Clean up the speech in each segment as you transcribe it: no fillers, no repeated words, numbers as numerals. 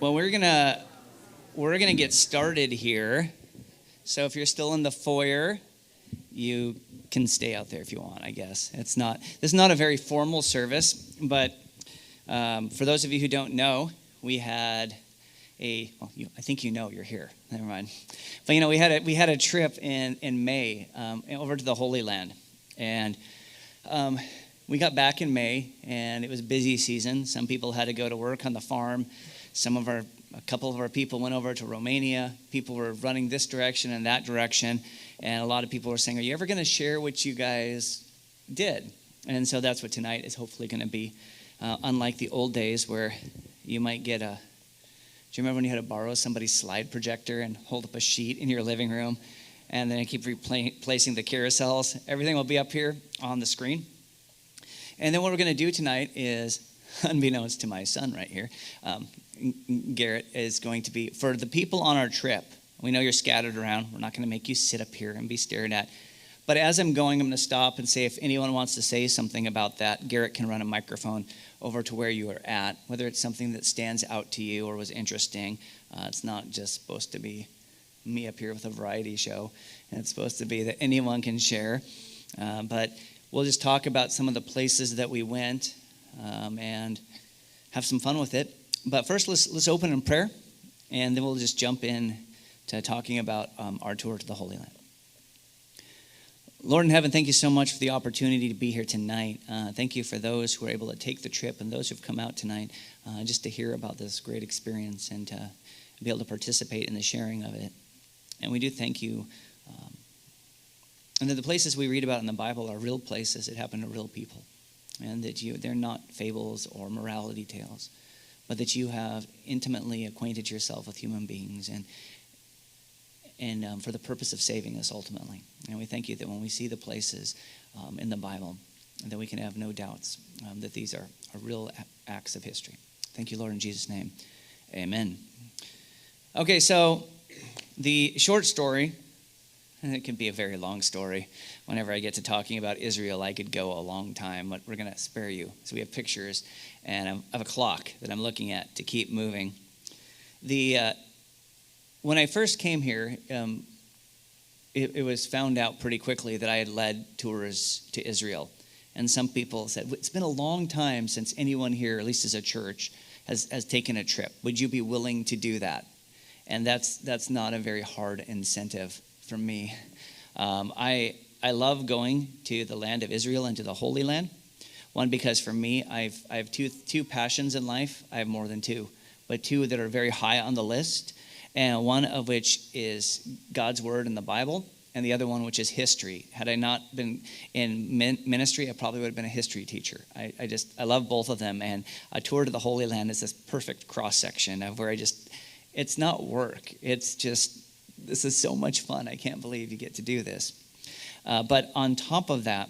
Well, we're gonna get started here. So if you're still in the foyer, you can stay out there if you want. I guess this is not a very formal service, but for those of you who don't know, we had I think you're here. Never mind. But we had a trip in May over to the Holy Land, and we got back in May, and it was busy season. Some people had to go to work on the farm. A couple of our people went over to Romania. People were running this direction and that direction, and a lot of people were saying, "Are you ever going to share what you guys did?" And so that's what tonight is hopefully going to be. Unlike the old days where you might get do you remember when you had to borrow somebody's slide projector and hold up a sheet in your living room, and then keep replacing the carousels? Everything will be up here on the screen. And then what we're going to do tonight is, unbeknownst to my son right here, Garrett, is going to be, for the people on our trip, we know you're scattered around. We're not going to make you sit up here and be stared at. But as I'm going, I'm going to stop and say if anyone wants to say something about that, Garrett can run a microphone over to where you are at, whether it's something that stands out to you or was interesting. It's not just supposed to be me up here with a variety show, and it's supposed to be that anyone can share. But we'll just talk about some of the places that we went and have some fun with it. But first, let's open in prayer, and then we'll just jump in to talking about our tour to the Holy Land. Lord in heaven, thank you so much for the opportunity to be here tonight. Thank you for those who are able to take the trip and those who've come out tonight just to hear about this great experience and to be able to participate in the sharing of it. And we do thank you. And that the places we read about in the Bible are real places that happen to real people. And that they're not fables or morality tales, but that you have intimately acquainted yourself with human beings and for the purpose of saving us ultimately. And we thank you that when we see the places in the Bible, that we can have no doubts that these are real acts of history. Thank you, Lord, in Jesus' name. Amen. Okay, so the short story, and it can be a very long story. Whenever I get to talking about Israel, I could go a long time, but we're going to spare you. So we have pictures, and I have a clock that I'm looking at to keep moving. When I first came here, it was found out pretty quickly that I had led tours to Israel. And some people said, it's been a long time since anyone here, at least as a church, has taken a trip. Would you be willing to do that? And that's not a very hard incentive for me. I love going to the land of Israel and to the Holy Land. One, because for me, I have two passions in life. I have more than two, but two that are very high on the list. And one of which is God's word in the Bible, and the other one which is history. Had I not been in ministry, I probably would have been a history teacher. I love both of them, and a tour to the Holy Land is this perfect cross-section of where it's not work. It's just, this is so much fun. I can't believe you get to do this. But on top of that,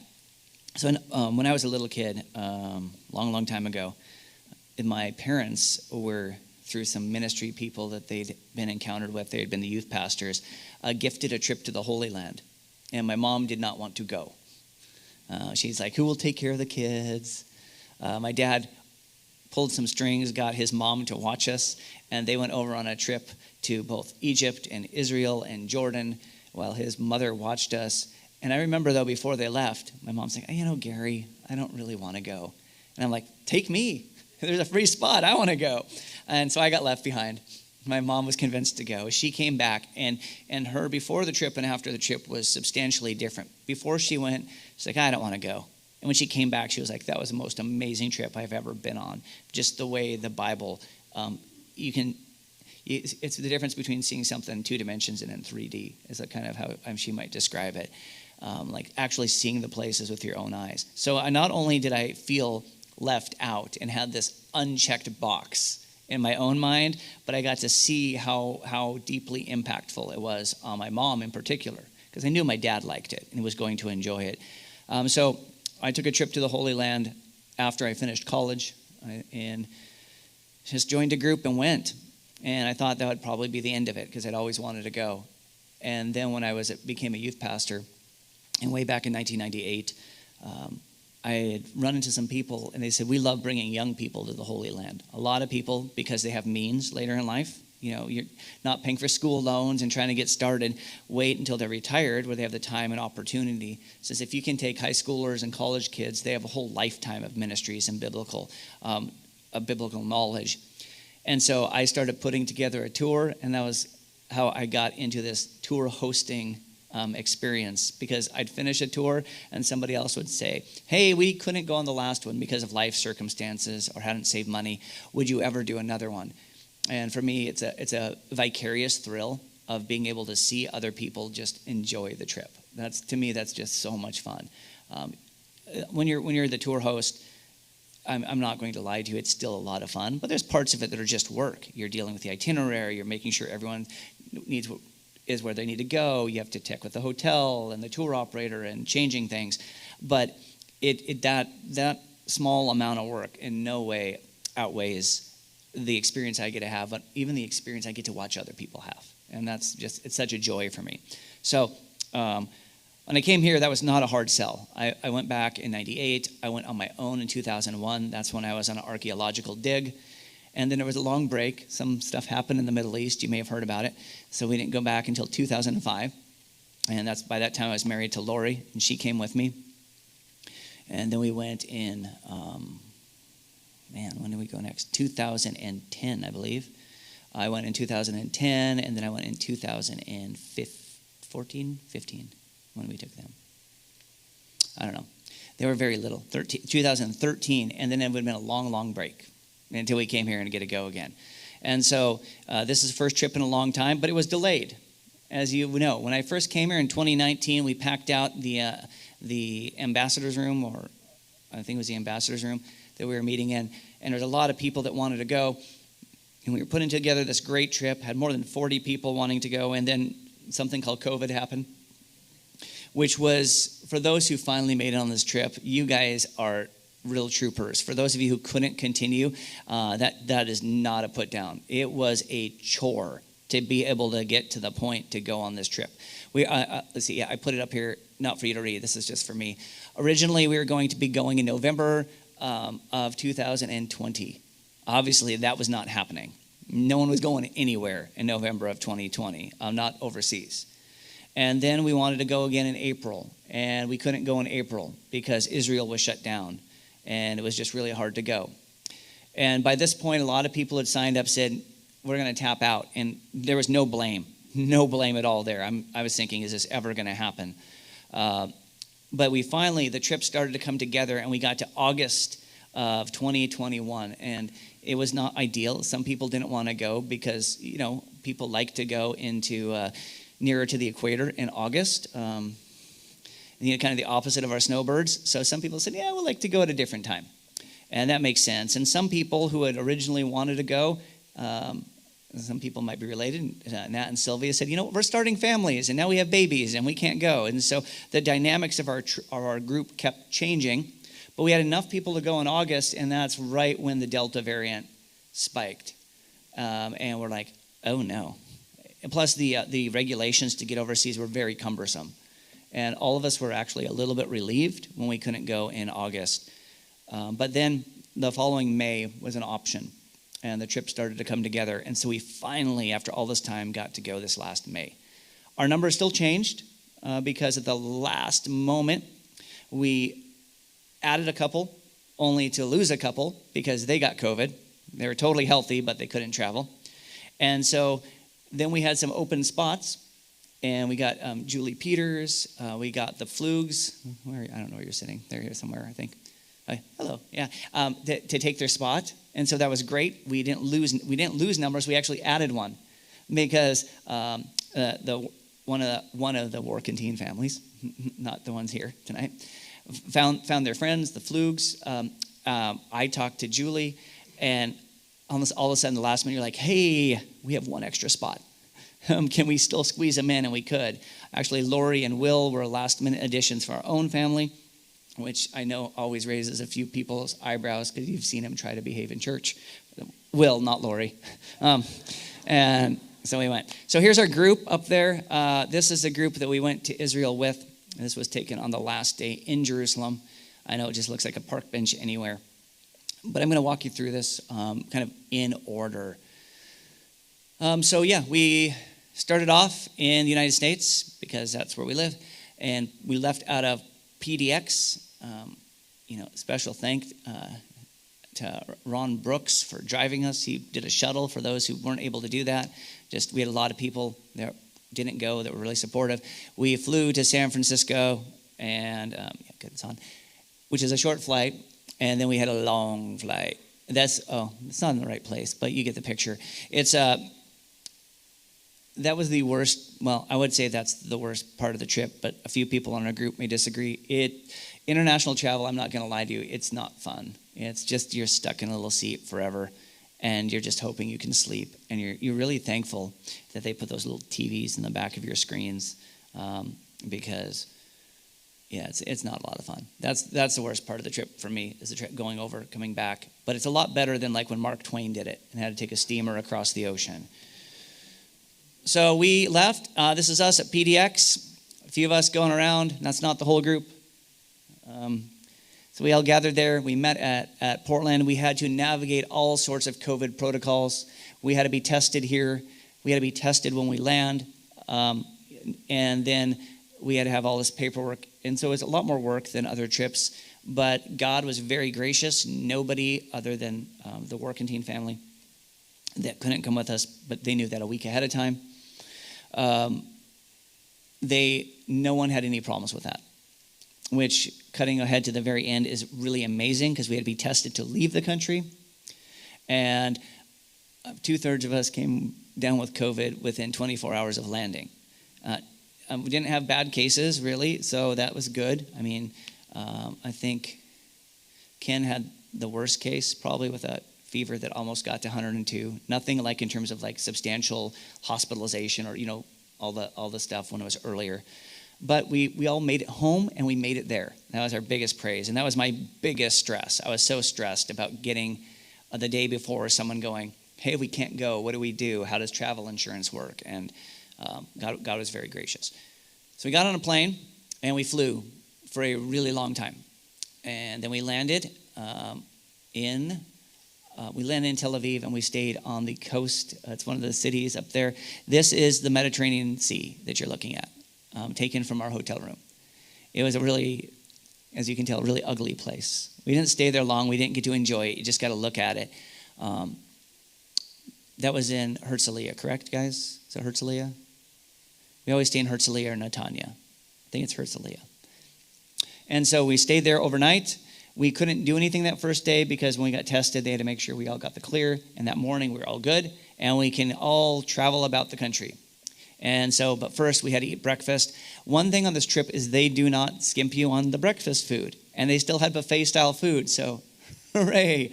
so when I was a little kid, long time ago, my parents were, through some ministry people that they'd been encountered with, they had been the youth pastors, gifted a trip to the Holy Land. And my mom did not want to go. She's like, who will take care of the kids? My dad pulled some strings, got his mom to watch us, and they went over on a trip to both Egypt and Israel and Jordan while his mother watched us. And I remember, though, before they left, my mom's like, Gary, I don't really want to go. And I'm like, take me. There's a free spot. I want to go. And so I got left behind. My mom was convinced to go. She came back, and her before the trip and after the trip was substantially different. Before she went, she's like, I don't want to go. And when she came back, she was like, that was the most amazing trip I've ever been on. Just the way the Bible, it's the difference between seeing something in 2 dimensions and in 3D, is that kind of how she might describe it. Like actually seeing the places with your own eyes. So not only did I feel left out and had this unchecked box in my own mind, but I got to see how deeply impactful it was on my mom in particular, because I knew my dad liked it and was going to enjoy it. So I took a trip to the Holy Land after I finished college and just joined a group and went. And I thought that would probably be the end of it because I'd always wanted to go. And then when I became a youth pastor, and way back in 1998, I had run into some people, and they said, we love bringing young people to the Holy Land. A lot of people, because they have means later in life, you're not paying for school loans and trying to get started, wait until they're retired where they have the time and opportunity. It says if you can take high schoolers and college kids, they have a whole lifetime of ministries and biblical knowledge. And so I started putting together a tour, and that was how I got into this tour hosting experience, because I'd finish a tour and somebody else would say, hey, we couldn't go on the last one because of life circumstances or hadn't saved money. Would you ever do another one? And for me, it's a vicarious thrill of being able to see other people just enjoy the trip. To me, that's just so much fun. When you're the tour host, I'm not going to lie to you, it's still a lot of fun, but there's parts of it that are just work. You're dealing with the itinerary, you're making sure everyone is where they need to go. You have to check with the hotel and the tour operator and changing things. But that small amount of work in no way outweighs the experience I get to have, but even the experience I get to watch other people have. And it's such a joy for me. So when I came here, that was not a hard sell. I went back in 98. I went on my own in 2001. That's when I was on an archaeological dig. And then there was a long break. Some stuff happened in the Middle East. You may have heard about it. So we didn't go back until 2005. And by that time I was married to Lori, and she came with me. And then we went in, when did we go next? 2010, I believe. I went in 2010, and then I went in 2015, when we took them. I don't know. They were very little. 2013, and then it would have been a long, long break until we came here and get to go again. And so this is the first trip in a long time, but it was delayed. As you know, when I first came here in 2019, we packed out the ambassador's room, or I think it was the ambassador's room that we were meeting in, and there's a lot of people that wanted to go, and we were putting together this great trip, had more than 40 people wanting to go, and then something called COVID happened, which was, for those who finally made it on this trip, you guys are real troopers. For those of you who couldn't continue, that is not a put down. It was a chore to be able to get to the point to go on this trip. Let's see, I put it up here, not for you to read, this is just for me. Originally, we were going to be going in November of 2020. Obviously, that was not happening. No one was going anywhere in November of 2020, not overseas. And then we wanted to go again in April, and we couldn't go in April because Israel was shut down, and it was just really hard to go. And by this point, a lot of people had signed up, said, we're going to tap out, and there was no blame at all there. I was thinking, is this ever going to happen? But the trip started to come together, and we got to August of 2021, and it was not ideal. Some people didn't want to go because, people like to go into nearer to the equator in August, kind of the opposite of our snowbirds. So some people said, we'd like to go at a different time. And that makes sense. And some people who had originally wanted to go, some people might be related, Nat and Sylvia said, we're starting families, and now we have babies, and we can't go. And so the dynamics of our group kept changing. But we had enough people to go in August, and that's right when the Delta variant spiked. And we're like, oh no. And plus, the regulations to get overseas were very cumbersome. And all of us were actually a little bit relieved when we couldn't go in August. But then the following May was an option, and the trip started to come together. And so we finally, after all this time, got to go this last May. Our numbers still changed because at the last moment, we added a couple, only to lose a couple because they got COVID. They were totally healthy, but they couldn't travel. And so then we had some open spots, and we got Julie Peters. We got the Flugs. I don't know where you're sitting. They're here somewhere, I think. Hello, yeah. To take their spot, and so that was great. We didn't lose numbers. We actually added one because one of the War Canteen families, not the ones here tonight, found their friends, the Flugs. I talked to Julie, and almost all of a sudden, the last minute, you're like, hey, we have one extra spot. Can we still squeeze them in? And we could. Actually, Lori and Will were last-minute additions for our own family, which I know always raises a few people's eyebrows because you've seen him try to behave in church. Will, not Lori. And so we went. So here's our group up there. This is the group that we went to Israel with. This was taken on the last day in Jerusalem. I know it just looks like a park bench anywhere. But I'm going to walk you through this kind of in order. We started off in the United States because that's where we live. And we left out of PDX. Special thanks to Ron Brooks for driving us. He did a shuttle for those who weren't able to do that. We had a lot of people that didn't go that were really supportive. We flew to San Francisco, and it's on, which is a short flight, and then we had a long flight. It's not in the right place, but you get the picture. That was the worst. Well, I would say that's the worst part of the trip, but a few people in our group may disagree. International travel, I'm not going to lie to you, it's not fun. It's just you're stuck in a little seat forever, and you're just hoping you can sleep. And you're really thankful that they put those little TVs in the back of your screens, because it's not a lot of fun. That's the worst part of the trip for me, is the trip going over, coming back. But it's a lot better than like when Mark Twain did it and had to take a steamer across the ocean. So we left. This is us at PDX. A few of us going around. That's not the whole group. So we all gathered there. We met at Portland. We had to navigate all sorts of COVID protocols. We had to be tested here. We had to be tested when we land. And then we had to have all this paperwork. And so it was a lot more work than other trips. But God was very gracious. Nobody other than the Workentine family that couldn't come with us, but they knew that a week ahead of time. No one had any problems with that, which, cutting ahead to the very end, is really amazing because we had to be tested to leave the country. And 2/3 of us came down with COVID within 24 hours of landing. We didn't have bad cases, really, so that was good. I mean, I think Ken had the worst case, probably, with a fever that almost got to 102. Nothing like in terms of like substantial hospitalization or, all the stuff when it was earlier. But we all made it home, and we made it there. That was our biggest praise. And that was my biggest stress. I was so stressed about getting the day before someone going, hey, we can't go. What do we do? How does travel insurance work? And God was very gracious. So we got on a plane, and we flew for a really long time. And then we landed we landed in Tel Aviv, and we stayed on the coast. It's one of the cities up there. This is the Mediterranean Sea that you're looking at, taken from our hotel room. It was a really, as you can tell, a really ugly place. We didn't stay there long. We didn't get to enjoy it. You just got to look at it. That was in Herzliya, correct, guys? Is it Herzliya? We always stay in Herzliya or Netanya. I think it's Herzliya. And so we stayed there overnight. We couldn't do anything that first day because when we got tested, they had to make sure we all got the clear. And that morning, we were all good. And we can all travel about the country. And so, but first, we had to eat breakfast. One thing on this trip is they do not skimp you on the breakfast food. And they still had buffet-style food, so hooray.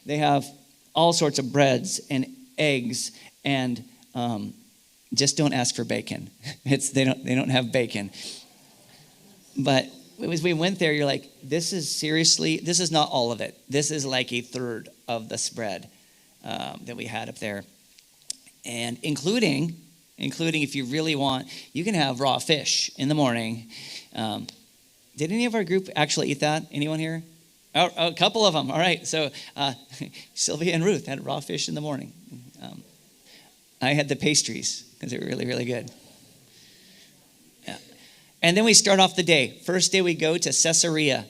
They have all sorts of breads and eggs, and just don't ask for bacon. They don't have bacon. But as we went there, you're like, this is not all of it. This is like 1/3 of the spread that we had up there. And including if you really want, you can have raw fish in the morning. Did any of our group actually eat that? Anyone here? Oh, a couple of them. All right. So Sylvia and Ruth had raw fish in the morning. I had the pastries because they were really, really good. Yeah. And then we start off the day. First day we go to Caesarea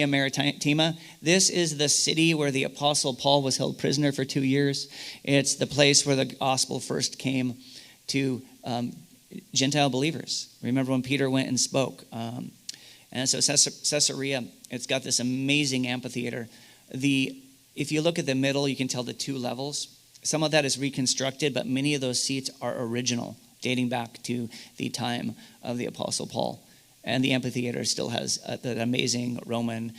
Maritima. This is the city where the Apostle Paul was held prisoner for 2 years. It's the place where the gospel first came to Gentile believers. Remember when Peter went and spoke? And so Caesarea, it's got this amazing amphitheater. If you look at the middle, you can tell the 2 levels. Some of that is reconstructed, but many of those seats are original, dating back to the time of the Apostle Paul. And the amphitheater still has that amazing Roman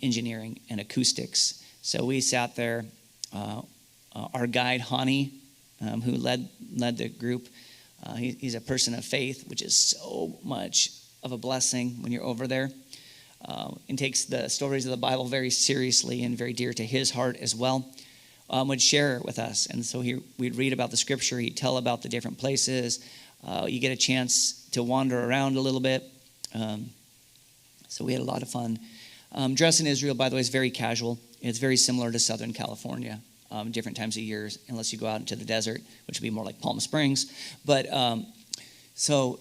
engineering and acoustics. So we sat there. Our guide, Hani, who led the group, he's a person of faith, which is so much of a blessing when you're over there, and takes the stories of the Bible very seriously and very dear to his heart as well. Would share with us. And so we'd read about the scripture. He'd tell about the different places. You get a chance to wander around a little bit. So we had a lot of fun. Dress in Israel, by the way, is very casual. It's very similar to Southern California, different times of years, unless you go out into the desert, which would be more like Palm Springs. But so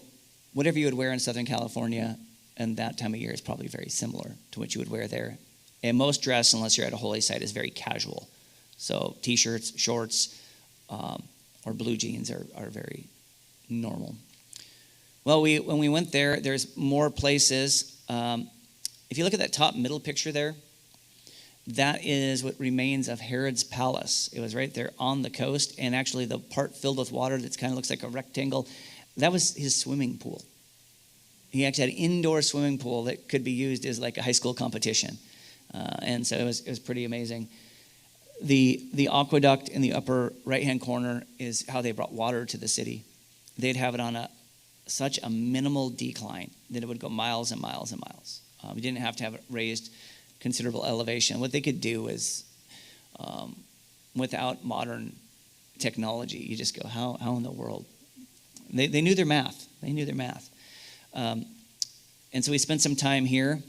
whatever you would wear in Southern California and that time of year is probably very similar to what you would wear there. And most dress, unless you're at a holy site, is very casual. So T-shirts, shorts, or blue jeans are very normal. Well, when we went there, there's more places. If you look at that top middle picture there, that is what remains of Herod's palace. It was right there on the coast, and actually the part filled with water that kind of looks like a rectangle, that was his swimming pool. He actually had an indoor swimming pool that could be used as like a high school competition. And so it was pretty amazing. The aqueduct in the upper right-hand corner is how they brought water to the city. They'd have it on such a minimal decline that it would go miles and miles and miles. You didn't have to have it raised considerable elevation. What they could do is, without modern technology, you just go, how in the world? They knew their math. They knew their math. And so we spent some time here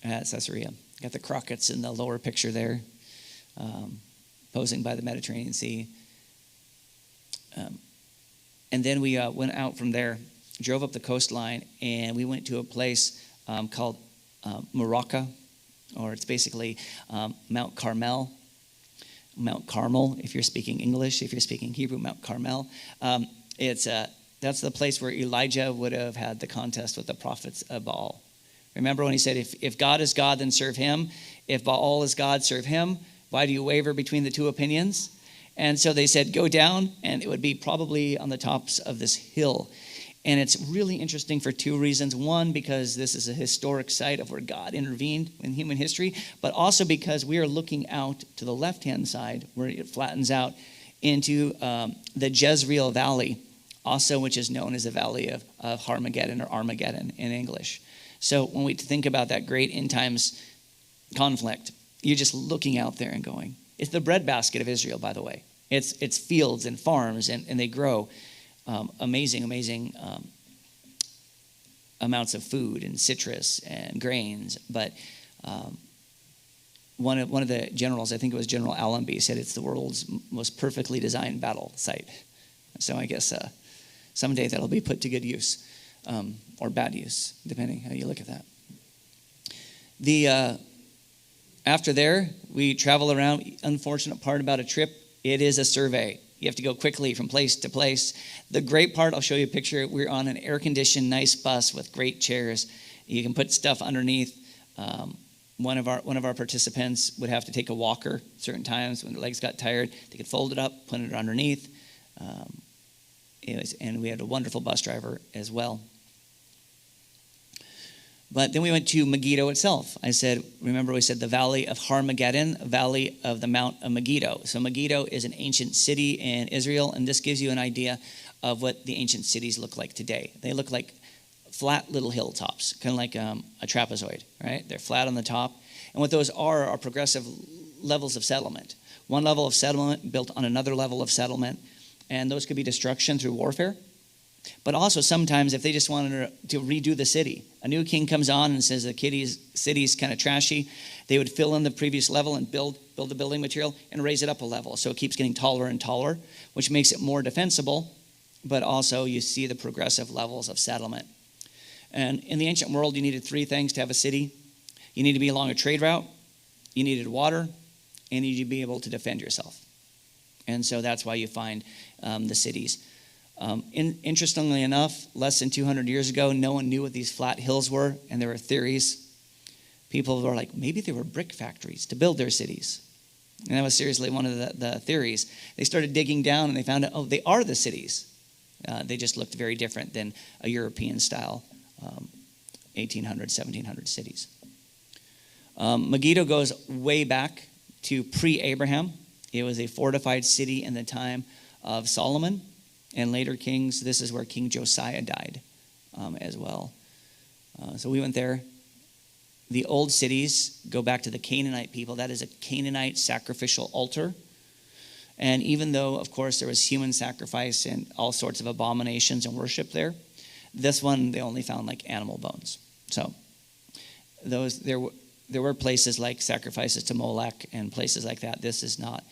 at Caesarea. Got the Crockett's in the lower picture there, posing by the Mediterranean Sea. And then we went out from there, drove up the coastline, and we went to a place called Morocco, or it's basically Mount Carmel. Mount Carmel, if you're speaking English. If you're speaking Hebrew, Mount Carmel. That's the place where Elijah would have had the contest with the prophets of Baal. Remember when he said, if God is God, then serve him. If Baal is God, serve him. Why do you waver between the two opinions? And so they said, go down, and it would be probably on the tops of this hill. And it's really interesting for two reasons. One, because this is a historic site of where God intervened in human history, but also because we are looking out to the left-hand side where it flattens out into the Jezreel Valley, also which is known as the Valley of Harmageddon or Armageddon in English. So when we think about that great end times conflict, you're just looking out there and going, it's the breadbasket of Israel, by the way. It's fields and farms, and they grow amazing amounts of food and citrus and grains. But one of the generals, I think it was General Allenby, said it's the world's most perfectly designed battle site. So I guess someday that'll be put to good use, or bad use, depending how you look at that. After there, we travel around. Unfortunate part about a trip, it is a survey. You have to go quickly from place to place. The great part, I'll show you a picture. We're on an air-conditioned, nice bus with great chairs. You can put stuff underneath. One of our participants would have to take a walker certain times when their legs got tired. They could fold it up, put it underneath. And we had a wonderful bus driver as well. But then we went to Megiddo itself. Remember we said the Valley of Harmageddon, Valley of the Mount of Megiddo. So Megiddo is an ancient city in Israel, and this gives you an idea of what the ancient cities look like today. They look like flat little hilltops, kind of like a trapezoid, right? They're flat on the top. And what those are progressive levels of settlement. One level of settlement built on another level of settlement, and those could be destruction through warfare. But also sometimes if they just wanted to redo the city, a new king comes on and says the city's kind of trashy, they would fill in the previous level and build the building material and raise it up a level. So it keeps getting taller and taller, which makes it more defensible, but also you see the progressive levels of settlement. And in the ancient world, you needed three things to have a city. You needed to be along a trade route, you needed water, and you needed to be able to defend yourself. And so that's why you find the cities. Interestingly enough, less than 200 years ago, no one knew what these flat hills were, and there were theories. People were like, maybe they were brick factories to build their cities. And that was seriously one of the theories. They started digging down, and they found out, they are the cities. They just looked very different than a European-style 1800s, 1700s cities. Megiddo goes way back to pre-Abraham. It was a fortified city in the time of Solomon and later kings. This is where King Josiah died as well. So we went there. The old cities go back to the Canaanite people. That is a Canaanite sacrificial altar. And even though, of course, there was human sacrifice and all sorts of abominations and worship there, this one, they only found like animal bones. So there were places like sacrifices to Molech and places like that. This is not.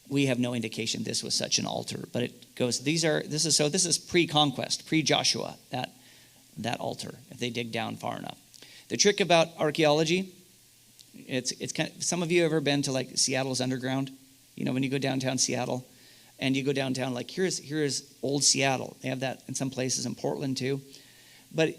We have no indication this was such an altar, but it goes. This is pre-conquest, pre-Joshua. That altar, if they dig down far enough. The trick about archaeology, it's kind of, some of you have ever been to like Seattle's underground? You know, when you go downtown Seattle, and you go downtown, like here's old Seattle. They have that in some places in Portland too. But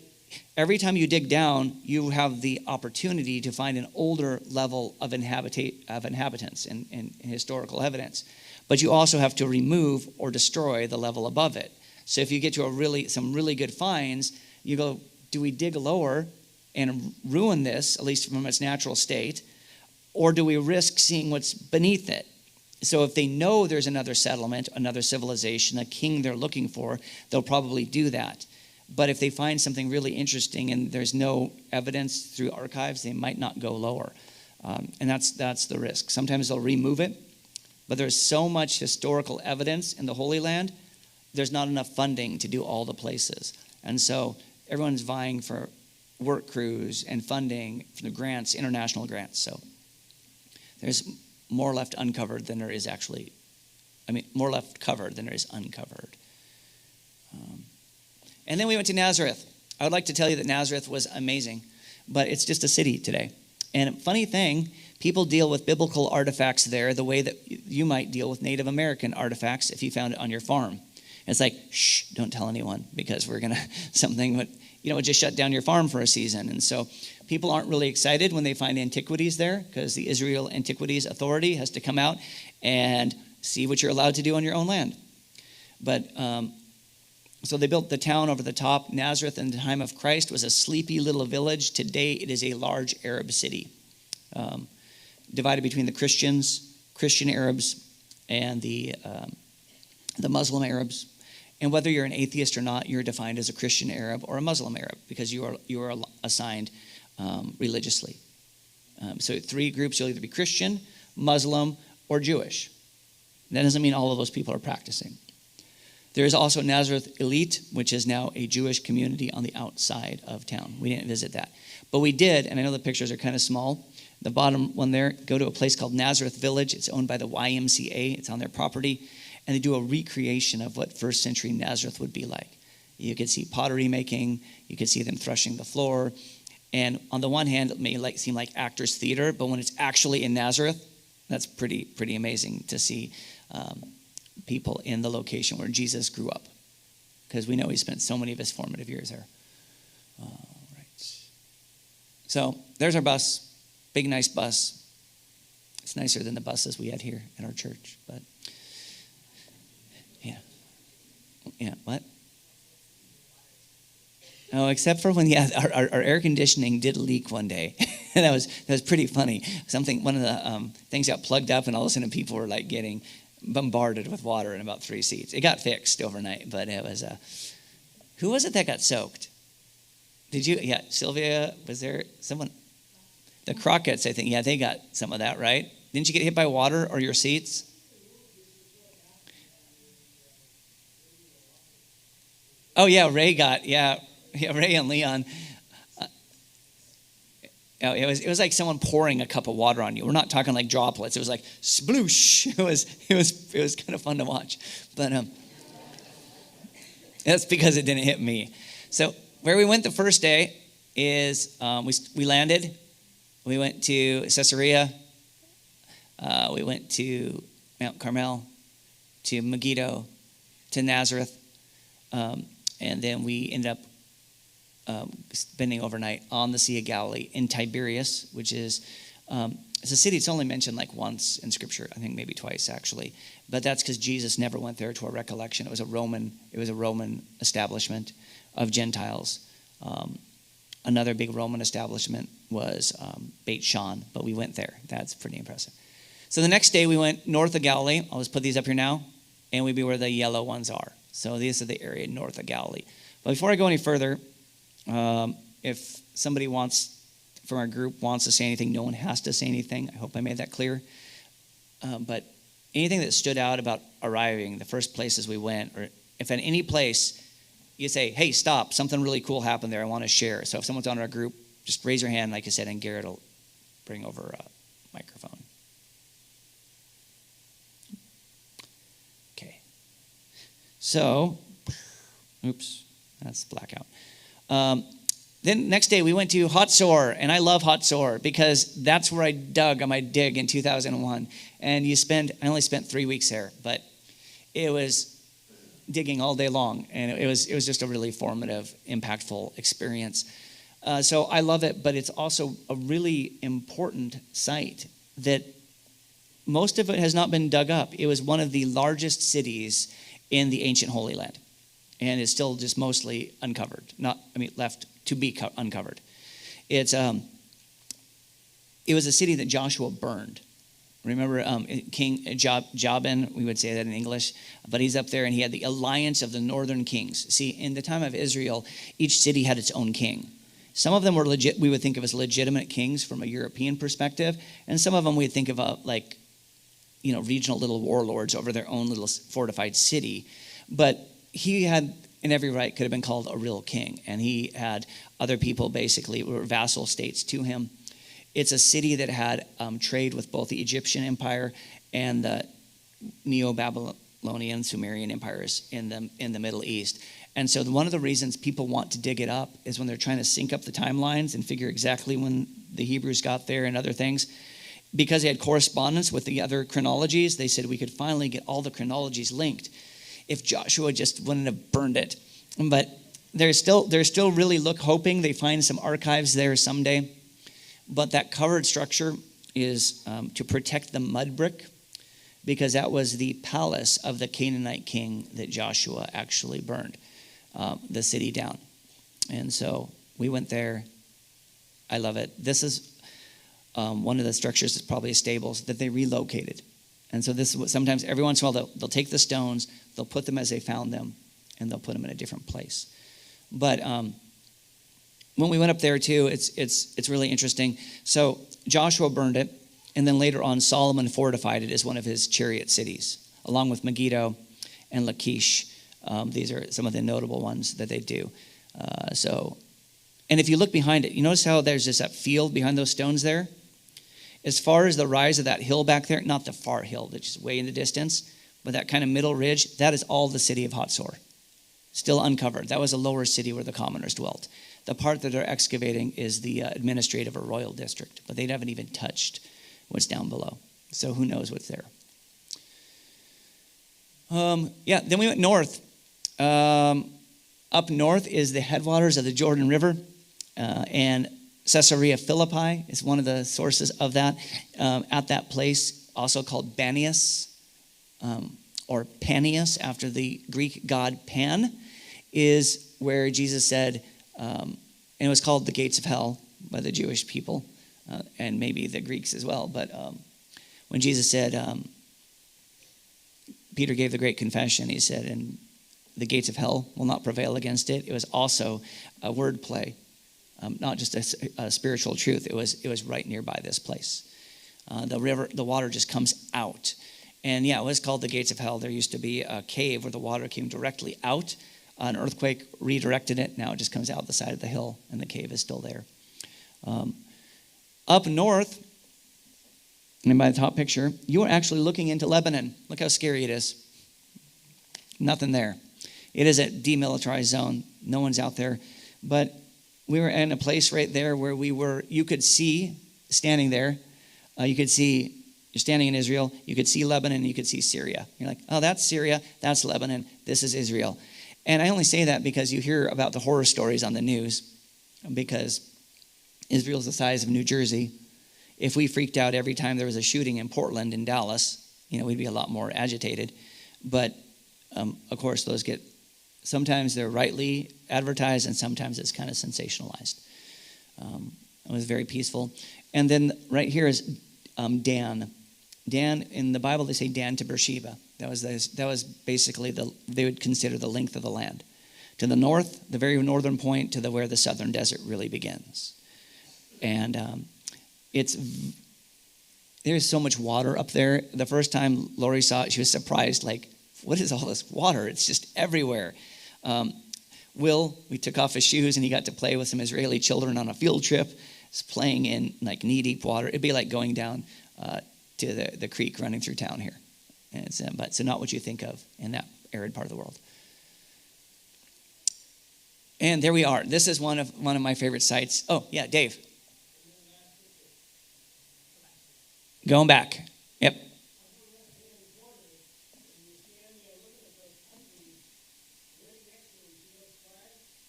every time you dig down, you have the opportunity to find an older level of inhabitants and historical evidence. But you also have to remove or destroy the level above it. So if you get to some really good finds, you go, do we dig lower and ruin this, at least from its natural state, or do we risk seeing what's beneath it? So if they know there's another settlement, another civilization, a king they're looking for, they'll probably do that. But if they find something really interesting and there's no evidence through archives, they might not go lower. And that's the risk. Sometimes they'll remove it, but there's so much historical evidence in the Holy Land, there's not enough funding to do all the places. And so everyone's vying for work crews and funding for the grants, international grants. So there's more left uncovered than there is more left covered than there is uncovered. And then we went to Nazareth. I would like to tell you that Nazareth was amazing, but it's just a city today. And funny thing, people deal with biblical artifacts there the way that you might deal with Native American artifacts if you found it on your farm. It's like, shh, don't tell anyone because we're going to, something would, just shut down your farm for a season. And so people aren't really excited when they find antiquities there because the Israel Antiquities Authority has to come out and see what you're allowed to do on your own land. But so they built the town over the top. Nazareth in the time of Christ was a sleepy little village. Today it is a large Arab city, divided between the Christian Arabs, and the Muslim Arabs. And whether you're an atheist or not, you're defined as a Christian Arab or a Muslim Arab because you are assigned religiously. So 3 groups, you'll either be Christian, Muslim, or Jewish. That doesn't mean all of those people are practicing. There is also Nazareth Elite, which is now a Jewish community on the outside of town. We didn't visit that. But we did, and I know the pictures are kind of small. The bottom one there, go to a place called Nazareth Village. It's owned by the YMCA. It's on their property. And they do a recreation of what first century Nazareth would be like. You could see pottery making. You could see them threshing the floor. And on the one hand, it may seem like actors' theater, but when it's actually in Nazareth, that's pretty amazing to see people in the location where Jesus grew up, because we know he spent so many of his formative years there. All right. So there's our bus, big nice bus. It's nicer than the buses we had here at our church, but yeah. What? Oh, except for when our air conditioning did leak one day. that was pretty funny. One of the things got plugged up, and all of a sudden people were like getting bombarded with water in about 3 seats. It got fixed overnight, but it was who was it that got soaked? Did you? Yeah, Sylvia, was there someone? The Crockett's, I think. Yeah, they got some of that, right? Didn't you get hit by water or your seats? Oh yeah, Ray and Leon. It was like someone pouring a cup of water on you. We're not talking like droplets. It was like sploosh. It was kind of fun to watch, but that's because it didn't hit me. So where we went the first day is we landed. We went to Caesarea. We went to Mount Carmel, to Megiddo, to Nazareth, and then we ended up spending overnight on the Sea of Galilee in Tiberias, which is it's a city. It's only mentioned like once in Scripture, I think maybe twice actually, but that's because Jesus never went there to our recollection. It was a Roman establishment of Gentiles. Another big Roman establishment was Beit Shan, but we went there. That's pretty impressive. So the next day we went north of Galilee. I'll just put these up here now, and we'd be where the yellow ones are. So these are the area north of Galilee. But before I go any further, if somebody from our group wants to say anything, no one has to say anything. I hope I made that clear. But anything that stood out about arriving, the first places we went, or if at any place you say, hey, stop, something really cool happened there, I want to share. So if someone's on our group just raise your hand, like I said, and Garrett will bring over a microphone. Okay. So, oops, that's blackout. Then next day we went to Hatzor, and I love Hatzor because that's where I dug on my dig in 2001. And I only spent 3 weeks there, but it was digging all day long, and it was just a really formative, impactful experience. So I love it, but it's also a really important site that most of it has not been dug up. It was one of the largest cities in the ancient Holy Land, and it's still just mostly uncovered, left to be uncovered. It was a city that Joshua burned. Remember King Jabin, we would say that in English, but he's up there and he had the alliance of the northern kings. See, in the time of Israel, each city had its own king. Some of them were legit, we would think of as legitimate kings from a European perspective, and some of them we'd think of regional little warlords over their own little fortified city. But he had, in every right, could have been called a real king, and he had other people basically were vassal states to him. It's a city that had trade with both the Egyptian Empire and the Neo-Babylonian, Sumerian empires in the Middle East. And so one of the reasons people want to dig it up is when they're trying to sync up the timelines and figure exactly when the Hebrews got there and other things. Because they had correspondence with the other chronologies, they said we could finally get all the chronologies linked if Joshua just wouldn't have burned it. But they're still really hoping they find some archives there someday. But that covered structure is to protect the mud brick, because that was the palace of the Canaanite king that Joshua actually burned the city down. And so we went there. I love it. This is one of the structures that's probably stables that they relocated. And so this is what sometimes every once in a while they'll take the stones, they'll put them as they found them, and they'll put them in a different place. But when we went up there too, it's really interesting. So Joshua burned it, and then later on Solomon fortified it as one of his chariot cities, along with Megiddo and Lachish. These are some of the notable ones that they do. And if you look behind it, you notice how there's just that field behind those stones there? As far as the rise of that hill back there, not the far hill that's way in the distance, but that kind of middle ridge, that is all the city of Hatzor, still uncovered. That was a lower city where the commoners dwelt. The part that they're excavating is the administrative or royal district, but they haven't even touched what's down below. So who knows what's there. Then we went north. Up north is the headwaters of the Jordan River, and Caesarea Philippi is one of the sources of that. At that place, also called Banias, or Panias, after the Greek god Pan, is where Jesus said, and it was called the gates of hell by the Jewish people, and maybe the Greeks as well. But when Jesus said, Peter gave the great confession, he said, and the gates of hell will not prevail against it. It was also a word play, not just a spiritual truth. It was right nearby this place. The water just comes out. And it was called the gates of hell. There used to be a cave where the water came directly out. An earthquake redirected it. Now it just comes out the side of the hill, and the cave is still there. Up north, and by the top picture, you are actually looking into Lebanon. Look how scary it is. Nothing there. It is a demilitarized zone. No one's out there. But we were in a place right there where you could see, standing there, you're standing in Israel, you could see Lebanon, you could see Syria. You're like, oh, that's Syria, that's Lebanon, this is Israel. And I only say that because you hear about the horror stories on the news, because Israel's the size of New Jersey. If we freaked out every time there was a shooting in Portland and Dallas, we'd be a lot more agitated. But of course, sometimes they're rightly advertised, and sometimes it's kind of sensationalized. It was very peaceful. And then right here is Dan. Dan, in the Bible, they say Dan to Beersheba. That was basically they would consider the length of the land. To the north, the very northern point, to where the southern desert really begins. And there's so much water up there. The first time Lori saw it, she was surprised, like, what is all this water? It's just everywhere. Will, we took off his shoes and he got to play with some Israeli children on a field trip. He's playing in like knee-deep water. It'd be like going down to the creek running through town here. And it's, but so not what you think of in that arid part of the world. And there we are. This is one of my favorite sites. Oh, yeah, Dave. Going back. Yep.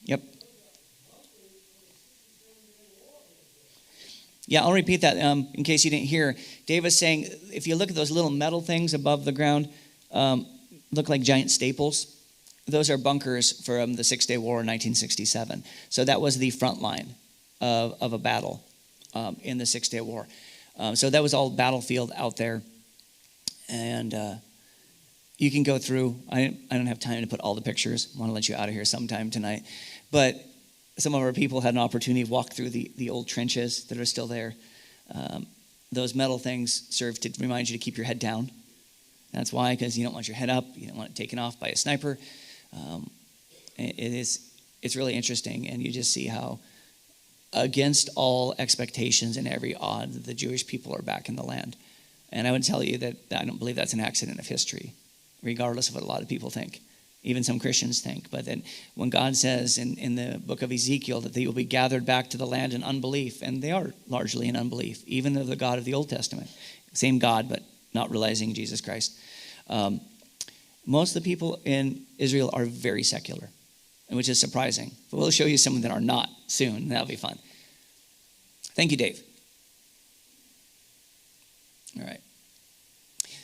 Yep. Yeah, I'll repeat that in case you didn't hear. Dave was saying, if you look at those little metal things above the ground, look like giant staples. Those are bunkers from the Six-Day War in 1967. So that was the front line of a battle in the Six-Day War. So that was all battlefield out there. And you can go through. I don't have time to put all the pictures. I want to let you out of here sometime tonight. But some of our people had an opportunity to walk through the old trenches that are still there. Those metal things serve to remind you to keep your head down. That's why, because you don't want your head up. You don't want it taken off by a sniper. It's really interesting, and you just see how against all expectations and every odd, the Jewish people are back in the land. And I would tell you that I don't believe that's an accident of history, regardless of what a lot of people think, even some Christians think. But then when God says in the book of Ezekiel that they will be gathered back to the land in unbelief, and they are largely in unbelief, even of the God of the Old Testament, same God, but not realizing Jesus Christ. Most of the people in Israel are very secular, which is surprising. But we'll show you some that are not soon. That'll be fun. Thank you, Dave. All right.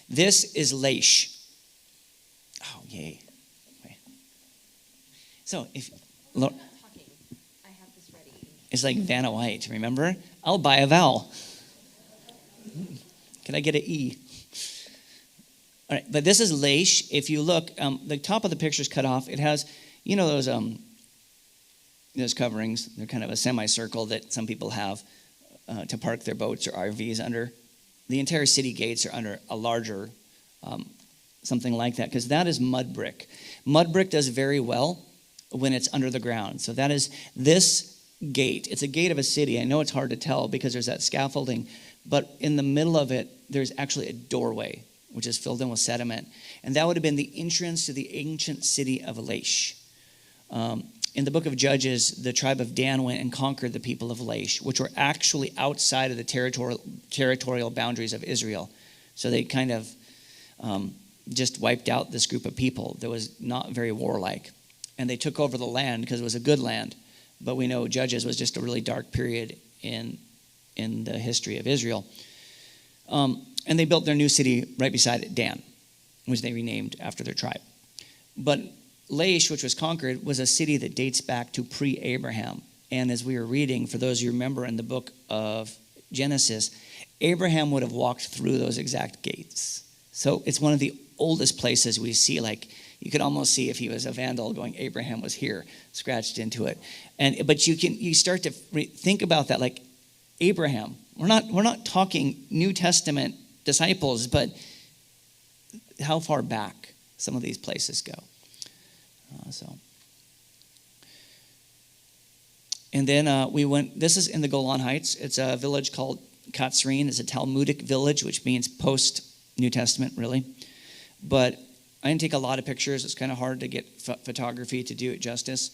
This is Laish. Oh, yay. Okay. So if Lord, I have this ready. It's like Vanna White, remember? I'll buy a vowel. Can I get an E? All right, but this is Laish. If you look, the top of the picture is cut off. It has, you know, those coverings. They're kind of a semicircle that some people have to park their boats or RVs under. The entire city gates are under a larger something like that, because that is mud brick. Mud brick does very well when it's under the ground. So that is this gate. It's a gate of a city. I know it's hard to tell because there's that scaffolding, but in the middle of it, there's actually a doorway, which is filled in with sediment. And that would have been the entrance to the ancient city of Laish. In the book of Judges, the tribe of Dan went and conquered the people of Laish, which were actually outside of the territorial boundaries of Israel. So they kind of just wiped out this group of people that was not very warlike. And they took over the land because it was a good land. But we know Judges was just a really dark period in the history of Israel. And they built their new city right beside it, Dan, which they renamed after their tribe. But Laish, which was conquered, was a city that dates back to pre-Abraham. And as we were reading, for those you remember in the book of Genesis, Abraham would have walked through those exact gates. So it's one of the oldest places we see. Like, you could almost see if he was a vandal going, Abraham was here, scratched into it. But you start to think about that, like Abraham. We're not talking New Testament disciples, but how far back some of these places go. And then we went. This is in the Golan Heights. It's a village called Katzrin. It's a Talmudic village, which means post New Testament, really. But I didn't take a lot of pictures. It's kind of hard to get photography to do it justice.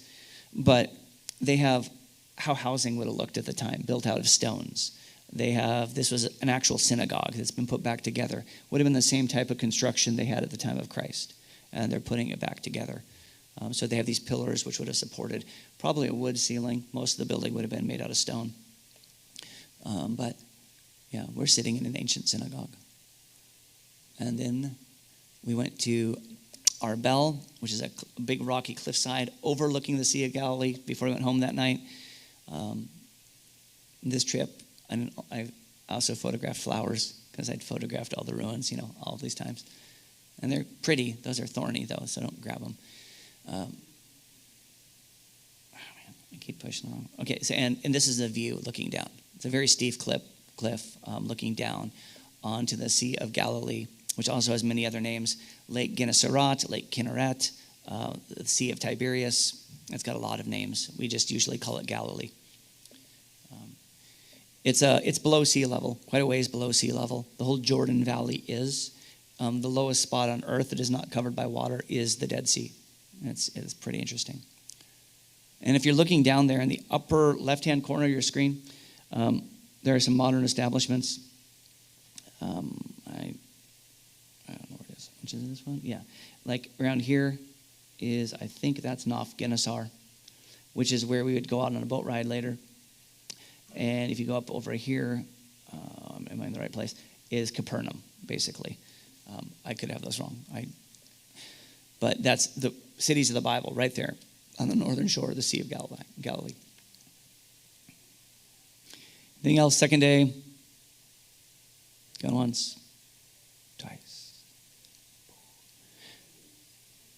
But they have how housing would have looked at the time, built out of stones. This was an actual synagogue that's been put back together. Would have been the same type of construction they had at the time of Christ. And they're putting it back together. So they have these pillars which would have supported probably a wood ceiling. Most of the building would have been made out of stone. But yeah, we're sitting in an ancient synagogue. And then we went to Arbel, which is a big rocky cliffside overlooking the Sea of Galilee before we went home that night. This trip, I also photographed flowers because I'd photographed all the ruins, all of these times. And they're pretty. Those are thorny, though, so don't grab them. I keep pushing along. Okay, so and this is the view looking down. It's a very steep cliff looking down onto the Sea of Galilee, which also has many other names: Lake Gennesaret, Lake Kinneret, the Sea of Tiberias, It's got a lot of names. We just usually call it Galilee. It's below sea level, quite a ways below sea level. The whole Jordan Valley is. The lowest spot on earth that is not covered by water is the Dead Sea. It's pretty interesting. And if you're looking down there in the upper left-hand corner of your screen, there are some modern establishments. I don't know where it is. Which is this one? Yeah. Like around here is, I think that's Nof Genesar, which is where we would go out on a boat ride later. And if you go up over here, am I in the right place? Is Capernaum, basically. I could have those wrong. But that's the cities of the Bible right there on the northern shore of the Sea of Galilee. Anything else? Second day. Going once, twice.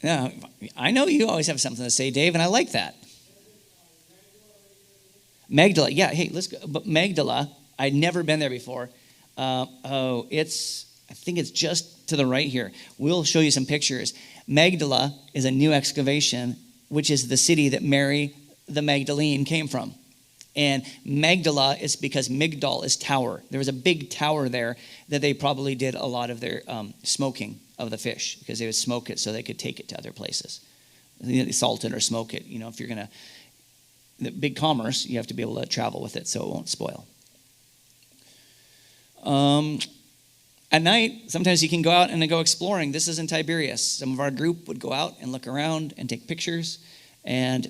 Yeah, I know you always have something to say, Dave, and I like that. Magdala, yeah, hey, let's go. But Magdala, I'd never been there before. I think it's just to the right here. We'll show you some pictures. Magdala is a new excavation, which is the city that Mary the Magdalene came from. And Magdala is because Migdal is tower. There was a big tower there that they probably did a lot of their smoking of the fish, because they would smoke it so they could take it to other places. They salt it or smoke it. If you're going to, the big commerce, you have to be able to travel with it so it won't spoil. At night, sometimes you can go out and go exploring. This is in Tiberias. Some of our group would go out and look around and take pictures and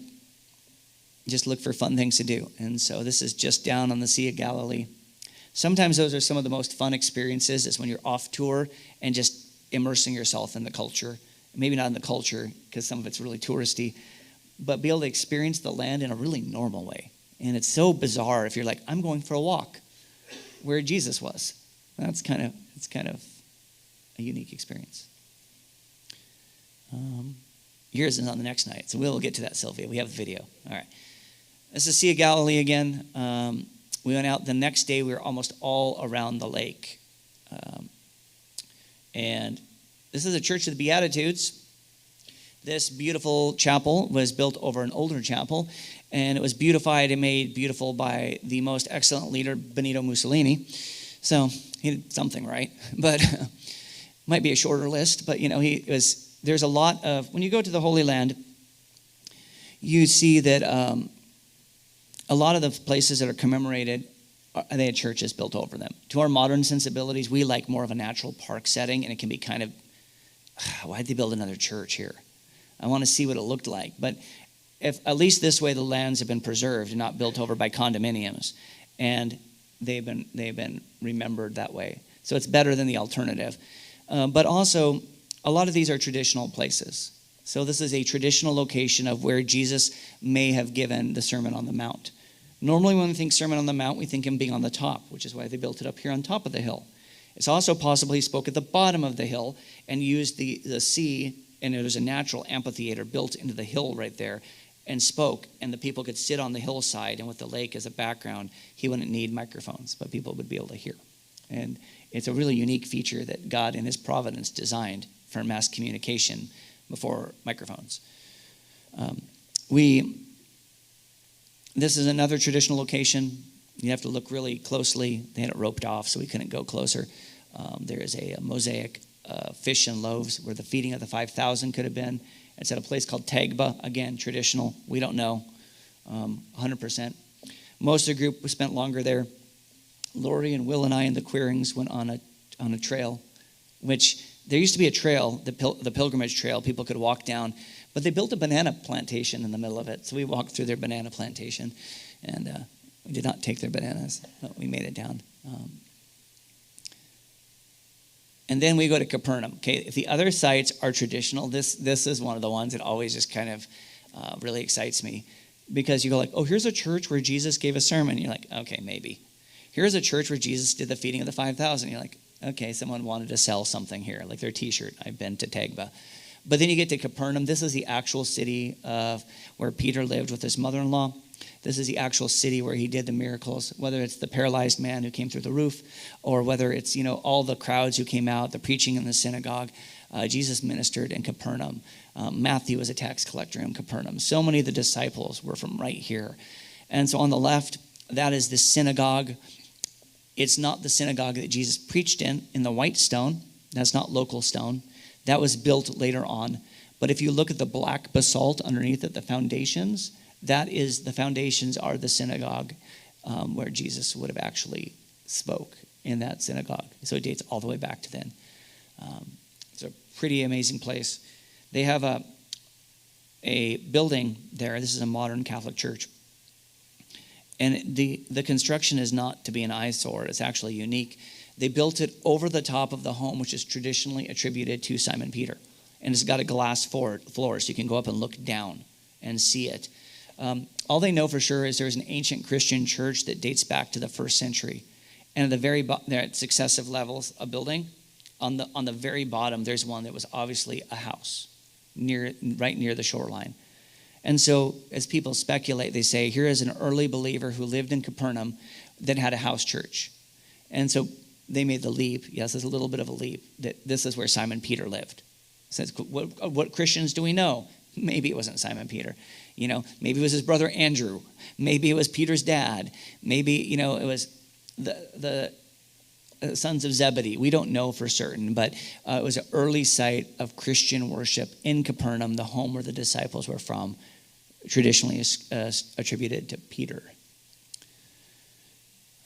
just look for fun things to do. And so this is just down on the Sea of Galilee. Sometimes those are some of the most fun experiences, is when you're off tour and just immersing yourself in the culture. Maybe not in the culture, because some of it's really touristy, but be able to experience the land in a really normal way. And it's so bizarre if you're like, I'm going for a walk where Jesus was. It's kind of a unique experience. Yours is on the next night, so we'll get to that, Sylvia. We have the video. All right. This is Sea of Galilee again. We went out the next day. We were almost all around the lake. And this is a church of the Beatitudes. This beautiful chapel was built over an older chapel, and it was beautified and made beautiful by the most excellent leader, Benito Mussolini. So he did something right, but might be a shorter list. But there's a lot of, when you go to the Holy Land, you see that a lot of the places that are commemorated, they had churches built over them. To our modern sensibilities, we like more of a natural park setting, and it can be kind of, why'd they build another church here? I want to see what it looked like. But if at least this way the lands have been preserved and not built over by condominiums, and they've been remembered that way. So it's better than the alternative. But also, a lot of these are traditional places. So this is a traditional location of where Jesus may have given the Sermon on the Mount. Normally when we think Sermon on the Mount, we think him being on the top, which is why they built it up here on top of the hill. It's also possible he spoke at the bottom of the hill and used the sea, and there's a natural amphitheater built into the hill right there, and spoke, and the people could sit on the hillside, and with the lake as a background, he wouldn't need microphones, but people would be able to hear. And it's a really unique feature that God in his providence designed for mass communication before microphones. This is another traditional location. You have to look really closely. They had it roped off, so we couldn't go closer. There is a mosaic fish and loaves where the feeding of the 5,000 could have been. It's at a place called Tagba. Again, traditional. We don't know 100%. Most of the group spent longer there. Lori and Will and I and the Queerings went on a trail, which there used to be a trail, the pilgrimage trail, people could walk down, but they built a banana plantation in the middle of it. So we walked through their banana plantation, and we did not take their bananas, but we made it down. And then we go to Capernaum. Okay, if the other sites are traditional, this is one of the ones that always just kind of really excites me, because you go like, oh, here's a church where Jesus gave a sermon. You're like, okay, maybe. Here's a church where Jesus did the feeding of the 5,000. You're like, okay, someone wanted to sell something here, like their T-shirt. I've been to Tagba. But then you get to Capernaum. This is the actual city of where Peter lived with his mother-in-law. This is the actual city where he did the miracles, whether it's the paralyzed man who came through the roof, or whether it's, all the crowds who came out, the preaching in the synagogue. Jesus ministered in Capernaum. Matthew was a tax collector in Capernaum. So many of the disciples were from right here. And so on the left, that is the synagogue. It's not the synagogue that Jesus preached in the white stone. That's not local stone. That was built later on. But if you look at the black basalt underneath it, the foundations, the foundations are the synagogue where Jesus would have actually spoke in that synagogue. So it dates all the way back to then. It's a pretty amazing place. They have a building there. This is a modern Catholic church. And the construction is not to be an eyesore. It's actually unique. They built it over the top of the home, which is traditionally attributed to Simon Peter. And it's got a glass floor, so you can go up and look down and see it. All they know for sure is there's an ancient Christian church that dates back to the 1st century. And at the very they're at successive levels of building. On the very bottom, there's one that was obviously a house right near the shoreline. And so as people speculate, they say, here is an early believer who lived in Capernaum that had a house church. And so they made the leap. Yes, there's a little bit of a leap that this is where Simon Peter lived. So what Christians do we know? Maybe it wasn't Simon Peter. Maybe it was his brother Andrew. Maybe it was Peter's dad. Maybe, it was the sons of Zebedee. We don't know for certain, but it was an early site of Christian worship in Capernaum, the home where the disciples were from, traditionally attributed to Peter.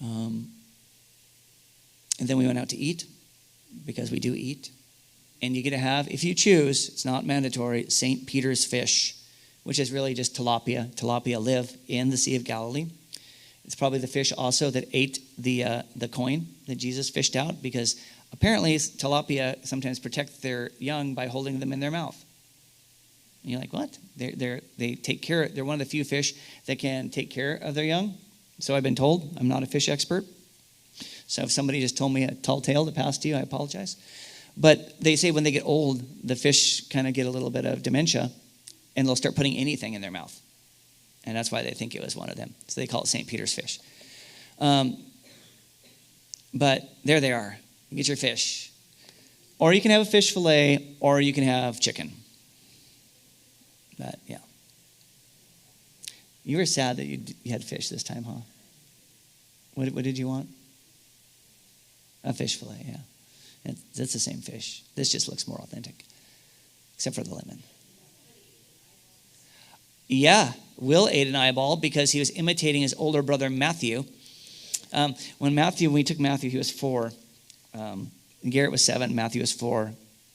And then we went out to eat, because we do eat. And you get to have, if you choose, it's not mandatory, St. Peter's fish, which is really just tilapia. Tilapia live in the Sea of Galilee. It's probably the fish also that ate the coin that Jesus fished out, because apparently tilapia sometimes protect their young by holding them in their mouth. And you're like, what? They take care. They're one of the few fish that can take care of their young. So I've been told. I'm not a fish expert. So if somebody just told me a tall tale to pass to you, I apologize. But they say when they get old, the fish kind of get a little bit of dementia, and they'll start putting anything in their mouth. And that's why they think it was one of them. So they call it St. Peter's fish. But there they are. You get your fish. Or you can have a fish fillet, or you can have chicken. But, yeah. You were sad that you had fish this time, huh? What did you want? A fish fillet, yeah. That's the same fish. This just looks more authentic, except for the lemon. Yeah, Will ate an eyeball because he was imitating his older brother Matthew. When we took Matthew, he was 4. Garrett was 7. Matthew was 4.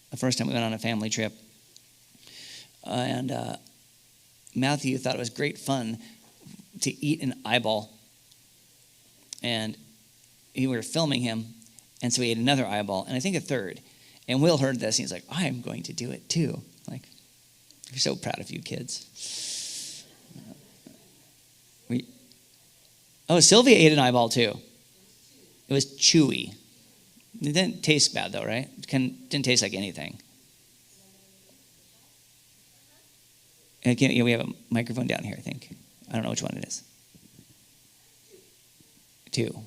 The first time we went on a family trip. And Matthew thought it was great fun to eat an eyeball. And we were filming him. And so he ate another eyeball, and I think a third. And Will heard this, and he's like, I'm going to do it too. Like, we're so proud of you kids. Sylvia ate an eyeball too. It was chewy. It didn't taste bad though, right? Didn't taste like anything. And again, we have a microphone down here, I think. I don't know which one it is. 2. Remember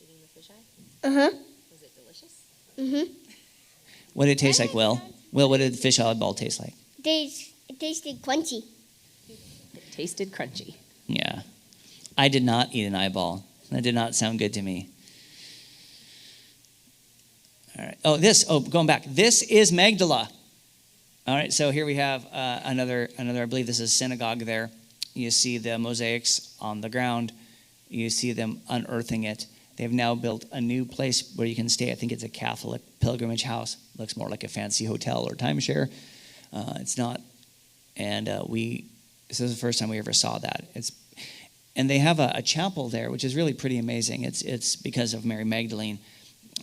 eating the fish eye? Uh-huh. Was it delicious? Mm-hmm. What did it taste like, Will? Will, what did the fish eyeball taste like? It tasted crunchy. It tasted crunchy. Yeah. I did not eat an eyeball. That did not sound good to me. All right. Going back. This is Magdala. All right, so here we have another, I believe this is synagogue there. You see the mosaics on the ground. You see them unearthing it. They've now built a new place where you can stay. I think it's a Catholic pilgrimage house. Looks more like a fancy hotel or timeshare. It's not. And this is the first time we ever saw that. And they have a chapel there, which is really pretty amazing. It's because of Mary Magdalene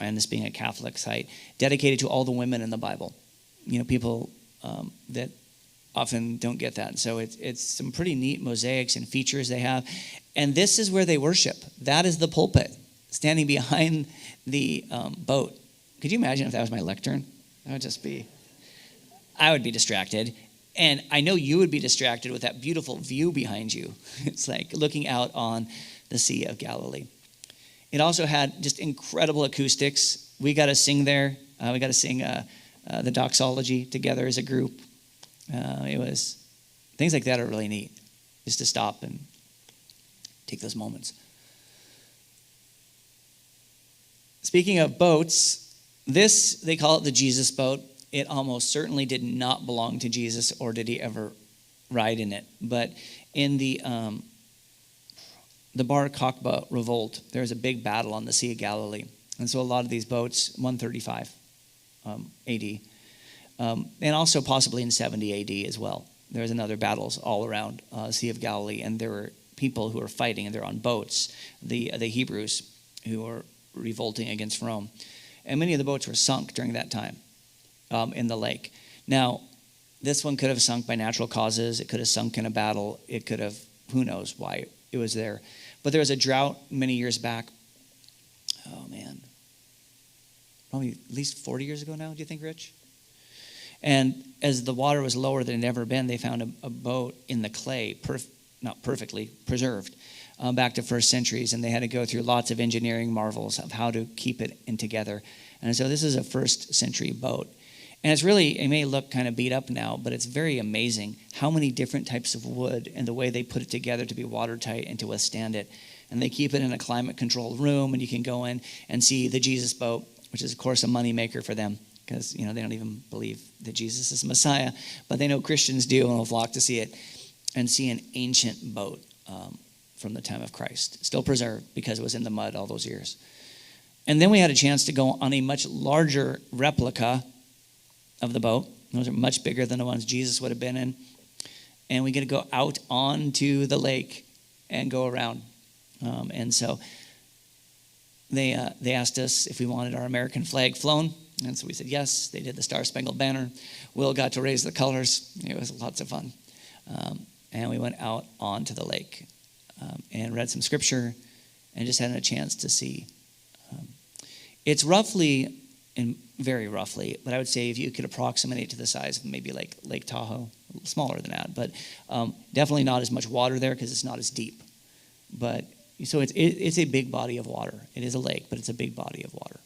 and this being a Catholic site, dedicated to all the women in the Bible. People that often don't get that. So it's some pretty neat mosaics and features they have. And this is where they worship. That is the pulpit, standing behind the boat. Could you imagine if that was my lectern? I would be distracted. And I know you would be distracted with that beautiful view behind you. It's like looking out on the Sea of Galilee. It also had just incredible acoustics. We got to sing there. We got to sing the doxology together as a group. It was things like that are really neat, just to stop and take those moments. Speaking of boats, this, they call it the Jesus boat. It almost certainly did not belong to Jesus, or did he ever ride in it. But in the Bar Kokhba revolt, there was a big battle on the Sea of Galilee. And so a lot of these boats, 135 AD, and also possibly in 70 AD as well. There was another battles all around Sea of Galilee, and there were people who were fighting, and they're on boats, the Hebrews who were revolting against Rome. And many of the boats were sunk during that time in the lake. Now, this one could have sunk by natural causes. It could have sunk in a battle. It could have, who knows why it was there. But there was a drought many years back. Oh, man. Probably at least 40 years ago now, do you think, Rich? And as the water was lower than it had ever been, they found a boat in the clay, not perfectly preserved, back to first centuries. And they had to go through lots of engineering marvels of how to keep it in together. And so this is a first century boat. And it's really, it may look kind of beat up now, but it's very amazing how many different types of wood and the way they put it together to be watertight and to withstand it. And they keep it in a climate-controlled room, and you can go in and see the Jesus boat, which is, of course, a moneymaker for them, because they don't even believe that Jesus is Messiah, but they know Christians do, and will flock to see it, and see an ancient boat from the time of Christ, still preserved because it was in the mud all those years. And then we had a chance to go on a much larger replica of the boat. Those are much bigger than the ones Jesus would have been in. And we get to go out onto the lake and go around. And so they asked us if we wanted our American flag flown. And so we said yes. They did the Star-Spangled Banner. Will got to raise the colors. It was lots of fun. And we went out onto the lake and read some scripture and just had a chance to see. It's roughly, and very roughly, but I would say if you could approximate it to the size of maybe like Lake Tahoe, a little smaller than that, but definitely not as much water there because it's not as deep. But so it's a big body of water. It is a lake, but it's a big body of water.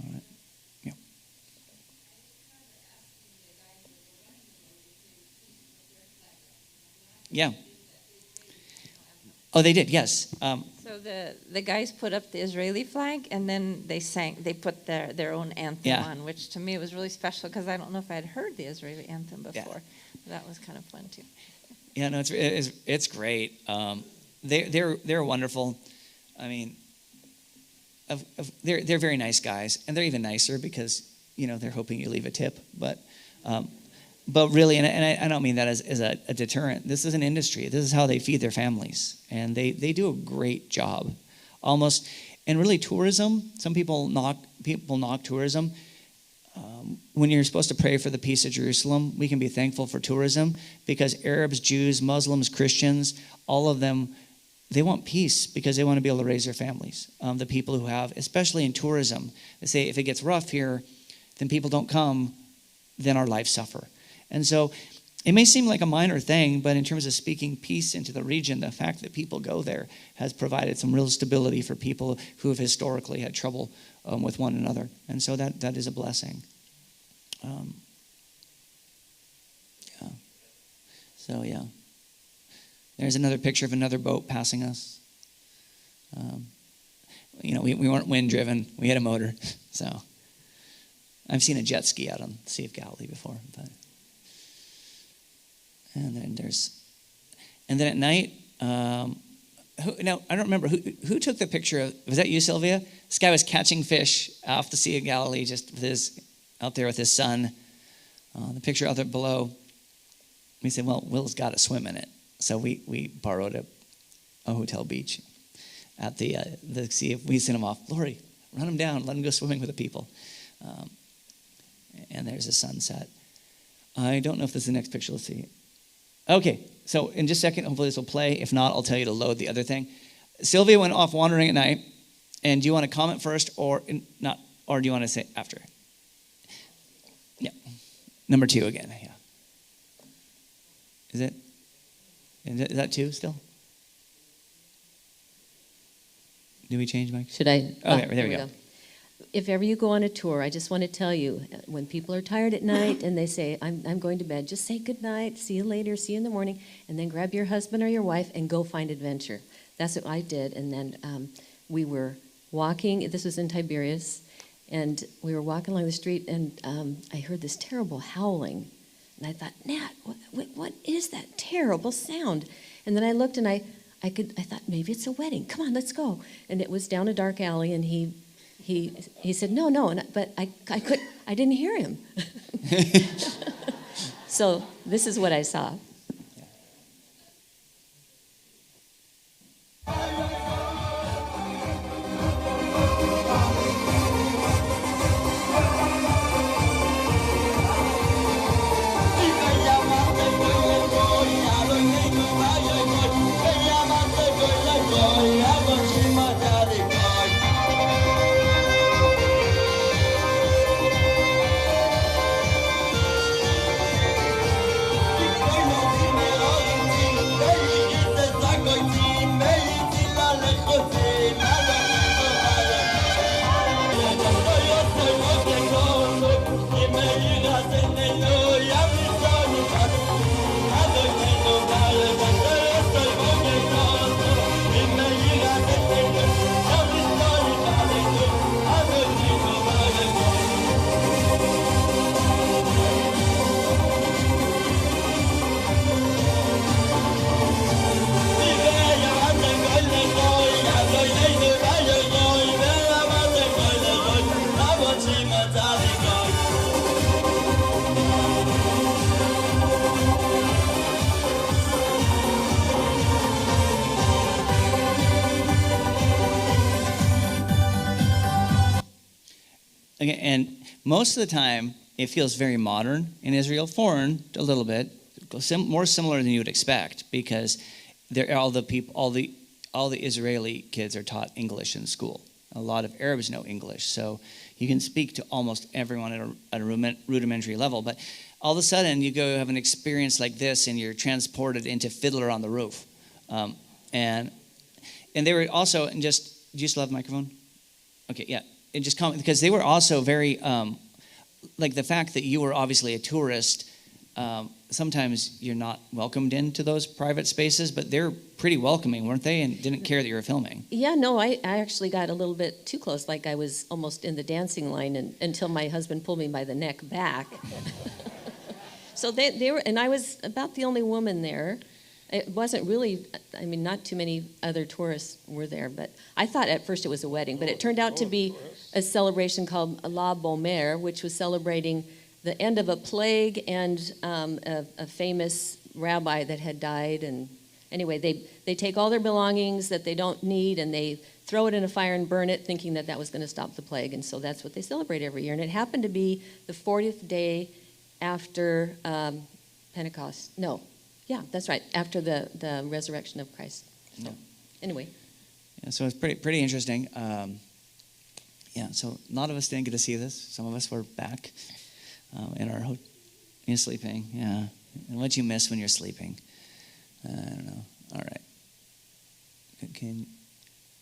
All right. Yeah. Yeah. Oh, they did, yes. So the guys put up the Israeli flag, and then they put their own anthem on, which to me was really special because I don't know if I had heard the Israeli anthem before. Yeah. That was kind of fun too. Yeah, no, it's great. They're wonderful. I mean, they're very nice guys, and they're even nicer because they're hoping you leave a tip. But really, and I don't mean that as a deterrent. This is an industry. This is how they feed their families, and they do a great job, almost. And really, tourism. Some people knock tourism. When you're supposed to pray for the peace of Jerusalem, we can be thankful for tourism because Arabs, Jews, Muslims, Christians, all of them, they want peace because they want to be able to raise their families. The people who have, especially in tourism, they say if it gets rough here, then people don't come, then our lives suffer. And so it may seem like a minor thing, but in terms of speaking peace into the region, the fact that people go there has provided some real stability for people who have historically had trouble with one another. And so that is a blessing. Yeah. So, yeah. There's another picture of another boat passing us. We weren't wind-driven. We had a motor. So I've seen a jet ski out on the Sea of Galilee before. And then at night, now I don't remember who took the picture of. Was that you, Sylvia? This guy was catching fish off the Sea of Galilee, just out there with his son. The picture out there below. We said, well, Will's got to swim in it, so we borrowed a hotel beach at the sea. We sent him off. Lori, run him down. Let him go swimming with the people. And there's a sunset. I don't know if this is the next picture. Let's see. Okay, so in just a second, hopefully this will play. If not, I'll tell you to load the other thing. Sylvia went off wandering at night. And do you want to comment first or not? Or do you want to say after? Yeah. Number 2 again, yeah. Is that 2 still? Do we change, Mike? Should I? Oh, there we go. if ever you go on a tour, I just want to tell you, when people are tired at night and they say, I'm going to bed, just say good night, see you later, see you in the morning, and then grab your husband or your wife and go find adventure. That's what I did. And then we were walking, this was in Tiberias, and we were walking along the street, and I heard this terrible howling. And I thought, Nat, what is that terrible sound? And then I looked, and I thought, maybe it's a wedding. Come on, let's go. And it was down a dark alley, and he said, no, but I didn't hear him. So this is what I saw. Okay, and most of the time, it feels very modern in Israel, foreign a little bit, more similar than you would expect, because all the Israeli kids are taught English in school. A lot of Arabs know English, so you can speak to almost everyone at a rudimentary level. But all of a sudden, you go have an experience like this, and you're transported into Fiddler on the Roof, and they were also do you still have the microphone? Okay, yeah. It just because they were also very like the fact that you were obviously a tourist. Sometimes you're not welcomed into those private spaces, but they're pretty welcoming, weren't they? And didn't care that you were filming. Yeah, no, I actually got a little bit too close, like I was almost in the dancing line, until my husband pulled me by the neck back. So they were, and I was about the only woman there. It wasn't really, not too many other tourists were there, but I thought at first it was a wedding, but it turned out to be a celebration called La Bomer, which was celebrating the end of a plague and a famous rabbi that had died. And anyway, they take all their belongings that they don't need, and they throw it in a fire and burn it, thinking that was going to stop the plague. And so that's what they celebrate every year. And it happened to be the 40th day after Pentecost. No. Yeah, that's right. After the resurrection of Christ. So, anyway. Yeah, so it's pretty interesting. So a lot of us didn't get to see this. Some of us were back in our you're sleeping. Yeah. And what you miss when you're sleeping? I don't know. All right. Can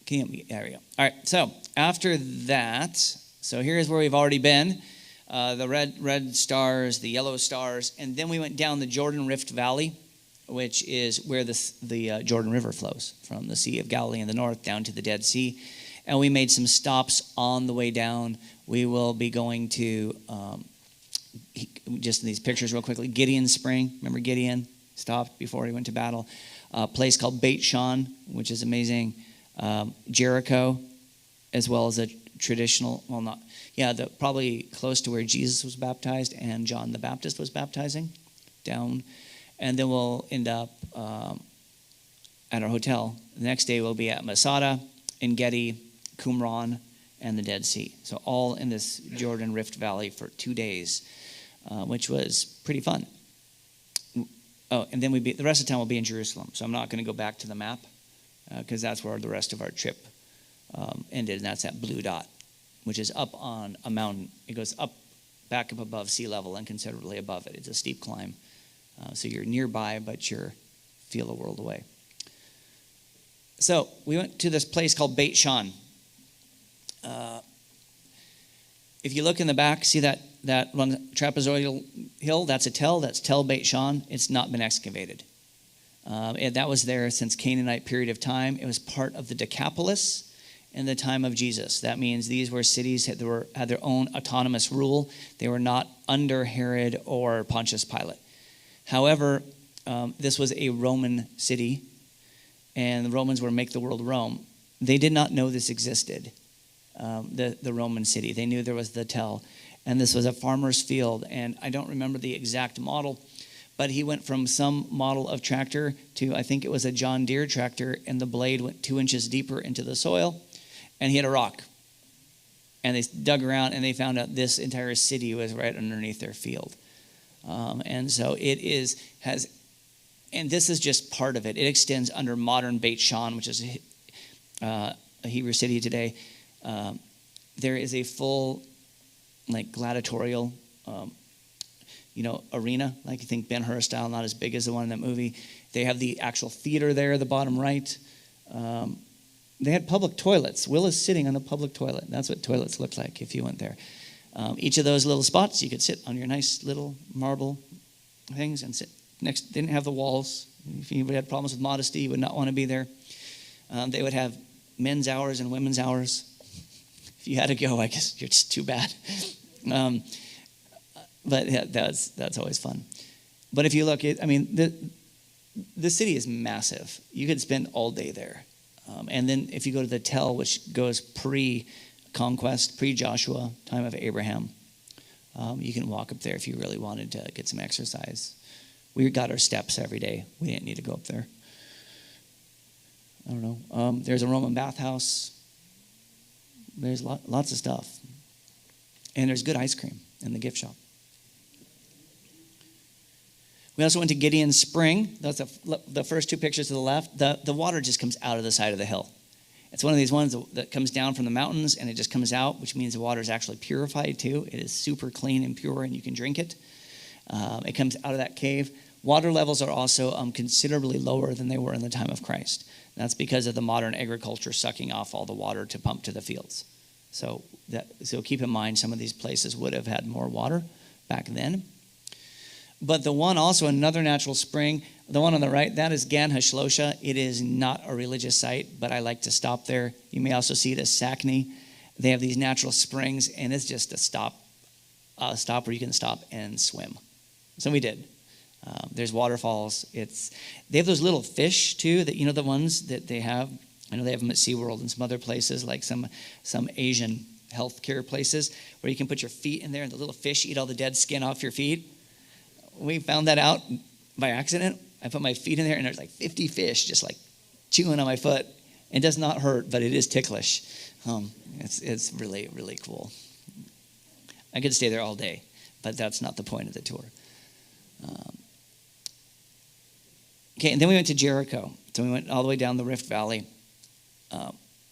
you? There we go. All right. So after that, so here's where we've already been. The red stars, the yellow stars, and then we went down the Jordan Rift Valley, which is where the Jordan River flows from the Sea of Galilee in the north down to the Dead Sea. And we made some stops on the way down. We will be going to, just in these pictures real quickly, Gideon Spring. Remember Gideon? Stopped before he went to battle. A place called Beit Shan, which is amazing. Jericho, as well as a traditional, probably close to where Jesus was baptized and John the Baptist was baptizing, down. And then we'll end up at our hotel. The next day we'll be at Masada, En-Gedi, Qumran, and the Dead Sea. So all in this Jordan Rift Valley for 2 days, which was pretty fun. Oh, and then the rest of the time we'll be in Jerusalem. So I'm not going to go back to the map because that's where the rest of our trip ended, and that's that blue dot, which is up on a mountain. It goes back up above sea level and considerably above it. It's a steep climb. So you're nearby, but you feel a world away. So we went to this place called Beit Shan. If you look in the back, see that one trapezoidal hill? That's a tell. That's Tel Beit Shan. It's not been excavated. And that was there since Canaanite period of time. It was part of the Decapolis in the time of Jesus. That means these were cities that had their own autonomous rule. They were not under Herod or Pontius Pilate. However, this was a Roman city, and the Romans were make the world Rome. They did not know this existed, the Roman city. They knew there was the Tell, and this was a farmer's field, and I don't remember the exact model, but he went from some model of tractor to, I think it was a John Deere tractor, and the blade went 2 inches deeper into the soil, and he hit a rock. And they dug around, and they found out this entire city was right underneath their field. And so and this is just part of it. It extends under modern Beit Shan, which is a Hebrew city today. There is a full, gladiatorial, arena. Like you think Ben-Hur style, not as big as the one in that movie. They have the actual theater there, the bottom right. They had public toilets. Will is sitting on the public toilet. That's what toilets look like if you went there. Each of those little spots, you could sit on your nice little marble things and sit next. They didn't have the walls. If anybody had problems with modesty, you would not want to be there. They would have men's hours and women's hours. If you had to go, I guess you're just too bad. But yeah, that's always fun. But if you look at, the city is massive. You could spend all day there. And then if you go to the Tell, which goes pre-conquest, pre-Joshua, time of Abraham, you can walk up there if you really wanted to get some exercise. We got our steps every day. We didn't need to go up there. I don't know. There's a Roman bathhouse. There's lots of stuff. And there's good ice cream in the gift shop. We also went to Gideon Spring. That's the first two pictures to the left. The water just comes out of the side of the hill. It's one of these ones that comes down from the mountains and it just comes out, which means the water is actually purified too. It is super clean and pure and you can drink it. It comes out of that cave. Water levels are also considerably lower than they were in the time of Christ. That's because of the modern agriculture sucking off all the water to pump to the fields. So keep in mind some of these places would have had more water back then. But the one also, another natural spring, the one on the right, that is Gan Hashlosha. It is not a religious site, but I like to stop there. You may also see it as Sackney. They have these natural springs, and it's just a stop where you can stop and swim. So we did. There's waterfalls. They have those little fish, too, that the ones that they have. I know they have them at SeaWorld and some other places, like some Asian healthcare places, where you can put your feet in there, and the little fish eat all the dead skin off your feet. We found that out by accident. I put my feet in there, and there's 50 fish just chewing on my foot. It does not hurt, but it is ticklish. It's really, really cool. I could stay there all day, but that's not the point of the tour. And then we went to Jericho. So we went all the way down the Rift Valley.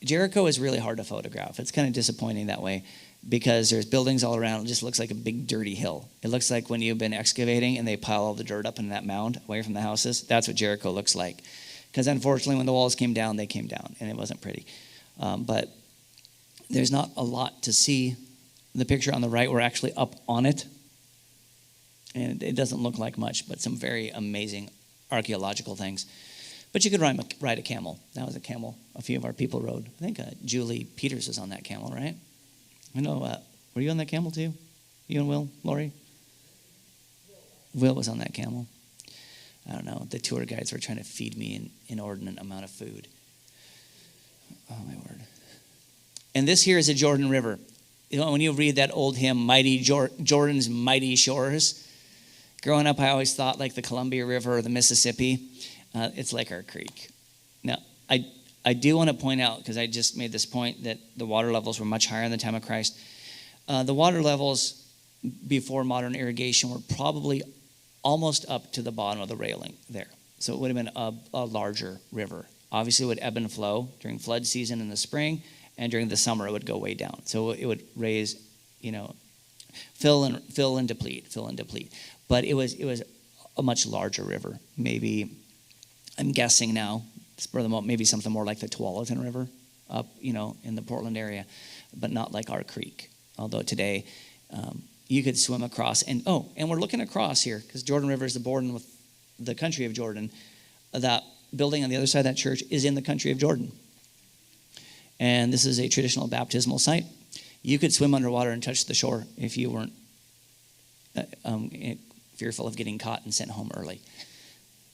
Jericho is really hard to photograph. It's kind of disappointing that way, because there's buildings all around. It just looks like a big dirty hill. It looks like when you've been excavating and they pile all the dirt up in that mound away from the houses. That's what Jericho looks like. Because unfortunately, when the walls came down, they came down, and it wasn't pretty. But there's not a lot to see. The picture on the right, we're actually up on it. And it doesn't look like much, but some very amazing archaeological things. But you could ride a camel. That was a camel a few of our people rode. I think Julie Peters was on that camel, right? I know. Were you on that camel too? You and Will? Lori? Will was on that camel. I don't know. The tour guides were trying to feed me an inordinate amount of food. Oh, my word. And this here is the Jordan River. When you read that old hymn, Mighty Jordan's Mighty Shores, growing up, I always thought like the Columbia River or the Mississippi. It's like our creek. Now, I do want to point out, because I just made this point, that the water levels were much higher in the time of Christ. The water levels before modern irrigation were probably almost up to the bottom of the railing there. So it would have been a larger river. Obviously, it would ebb and flow during flood season in the spring, and during the summer, it would go way down. So it would raise, fill and deplete. But it was a much larger river. Maybe, I'm guessing now, for the moment, maybe something more like the Tualatin River up, in the Portland area, but not like our creek. although today you could swim across. And we're looking across here because Jordan River is the border with the country of Jordan. That building on the other side of that church is in the country of Jordan. And this is a traditional baptismal site. You could swim underwater and touch the shore if you weren't fearful of getting caught and sent home early.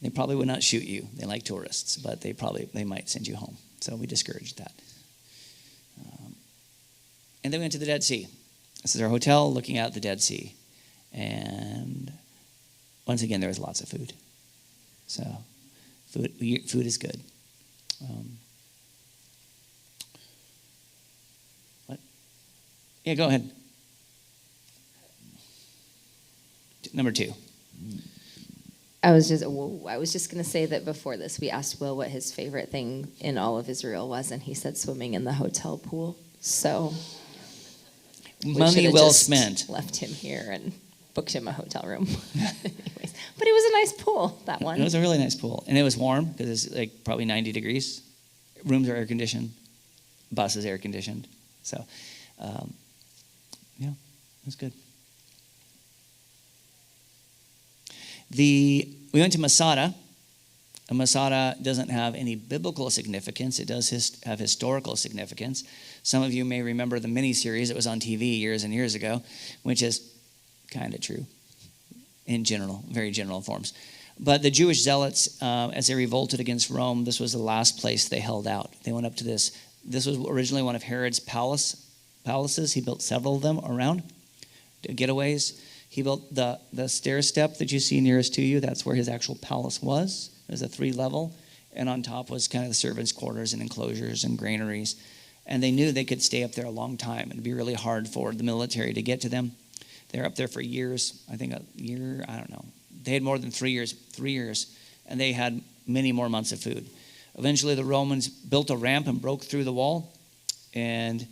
They probably would not shoot you. They like tourists, but they might send you home. So we discouraged that. And then we went to the Dead Sea. This is our hotel looking out the Dead Sea. And once again, there was lots of food. So food is good. What? Yeah, go ahead. Number 2. I was just going to say that before this, we asked Will what his favorite thing in all of Israel was, and he said swimming in the hotel pool. So money well spent. Left him here and booked him a hotel room. Anyways, but it was a nice pool, that one. It was a really nice pool, and it was warm because it's like probably 90 degrees. Rooms are air conditioned, bus is air conditioned. So, yeah, it was good. We went to Masada. Masada doesn't have any biblical significance. It does have historical significance. Some of you may remember the miniseries that was on TV years and years ago, which is kind of true in general, very general forms. But the Jewish zealots, as they revolted against Rome, this was the last place they held out. They went up to this. This was originally one of Herod's palaces. He built several of them around getaways. He built the stair step that you see nearest to you. That's where his actual palace was. It was a 3-level. And on top was kind of the servants' quarters and enclosures and granaries. And they knew they could stay up there a long time. It'd be really hard for the military to get to them. They were up there for years. I think a year, I don't know. They had more than 3 years. And they had many more months of food. Eventually, the Romans built a ramp and broke through the wall. And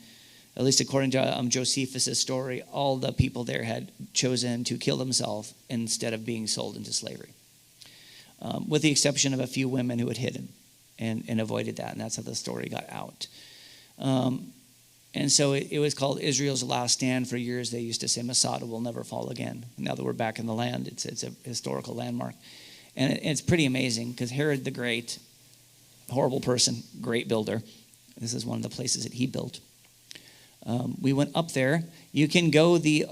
at least according to Josephus' story, all the people there had chosen to kill themselves instead of being sold into slavery, with the exception of a few women who had hidden and avoided that, and that's how the story got out. And so it was called Israel's last stand. For years, they used to say Masada will never fall again. Now that we're back in the land, it's a historical landmark. And it's pretty amazing because Herod the Great, horrible person, great builder. This is one of the places that he built. We went up there. You can go the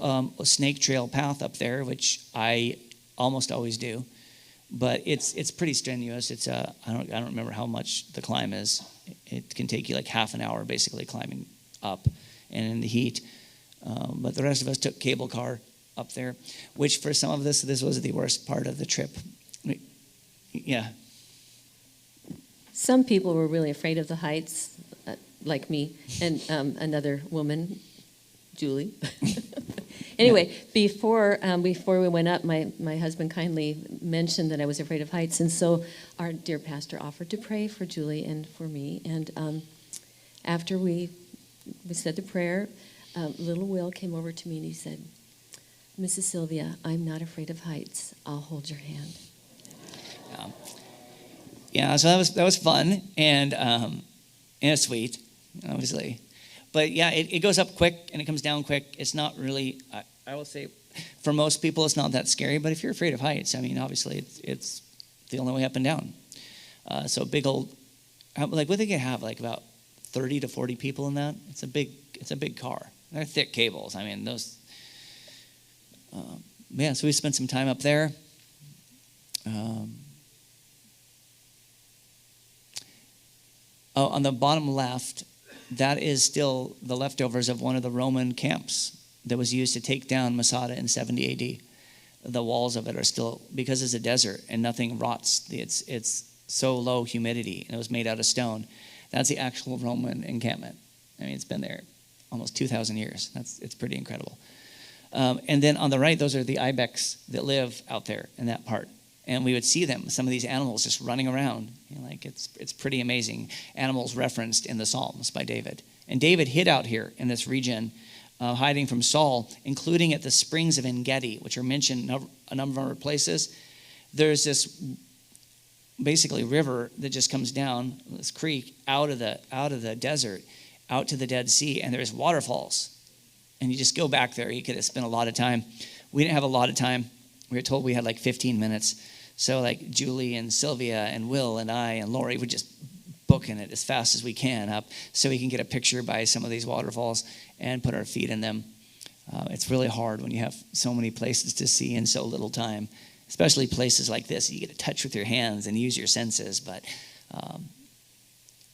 snake trail path up there, which I almost always do, but it's pretty strenuous. It's I don't remember how much the climb is. It can take you like half an hour basically climbing up, and in the heat. But the rest of us took cable car up there, which for some of this was the worst part of the trip. Yeah. Some people were really afraid of the heights, like me, and another woman, Julie. Anyway, before we went up, my husband kindly mentioned that I was afraid of heights, and so our dear pastor offered to pray for Julie and for me. And after we said the prayer, little Will came over to me and he said, "Mrs. Sylvia, I'm not afraid of heights. I'll hold your hand." Yeah, so that was fun and sweet, obviously. But yeah, it goes up quick and it comes down quick. It's not really, I will say, for most people, it's not that scary. But if you're afraid of heights, I mean, obviously, it's the only way up and down. So big old, like what they can have, like about 30 to 40 people in that. It's a big car. They're thick cables. I mean, those. Yeah, so we spent some time up there. On the bottom left, that is still the leftovers of one of the Roman camps that was used to take down Masada in 70 AD. The walls of it are still, because it's a desert and nothing rots, it's so low humidity, and it was made out of stone. That's the actual Roman encampment. I mean, it's been there almost 2,000 years. It's pretty incredible. And then on the right, those are the ibex that live out there in that part. And we would see them, some of these animals just running around. You know, like it's pretty amazing. Animals referenced in the Psalms by David. And David hid out here in this region, hiding from Saul, including at the springs of En-Gedi, which are mentioned a number of other places. There's this basically river that just comes down, this creek, out of the desert, out to the Dead Sea, and there's waterfalls. and you just go back there. You could have spent a lot of time. We didn't have a lot of time. We were told we had like 15 minutes. So like Julie and Sylvia and Will and I and Lori would just booking it as fast as we can up so we can get a picture by some of these waterfalls and put our feet in them. It's really hard when you have so many places to see in so little time, especially places like this. You get to touch with your hands and use your senses. But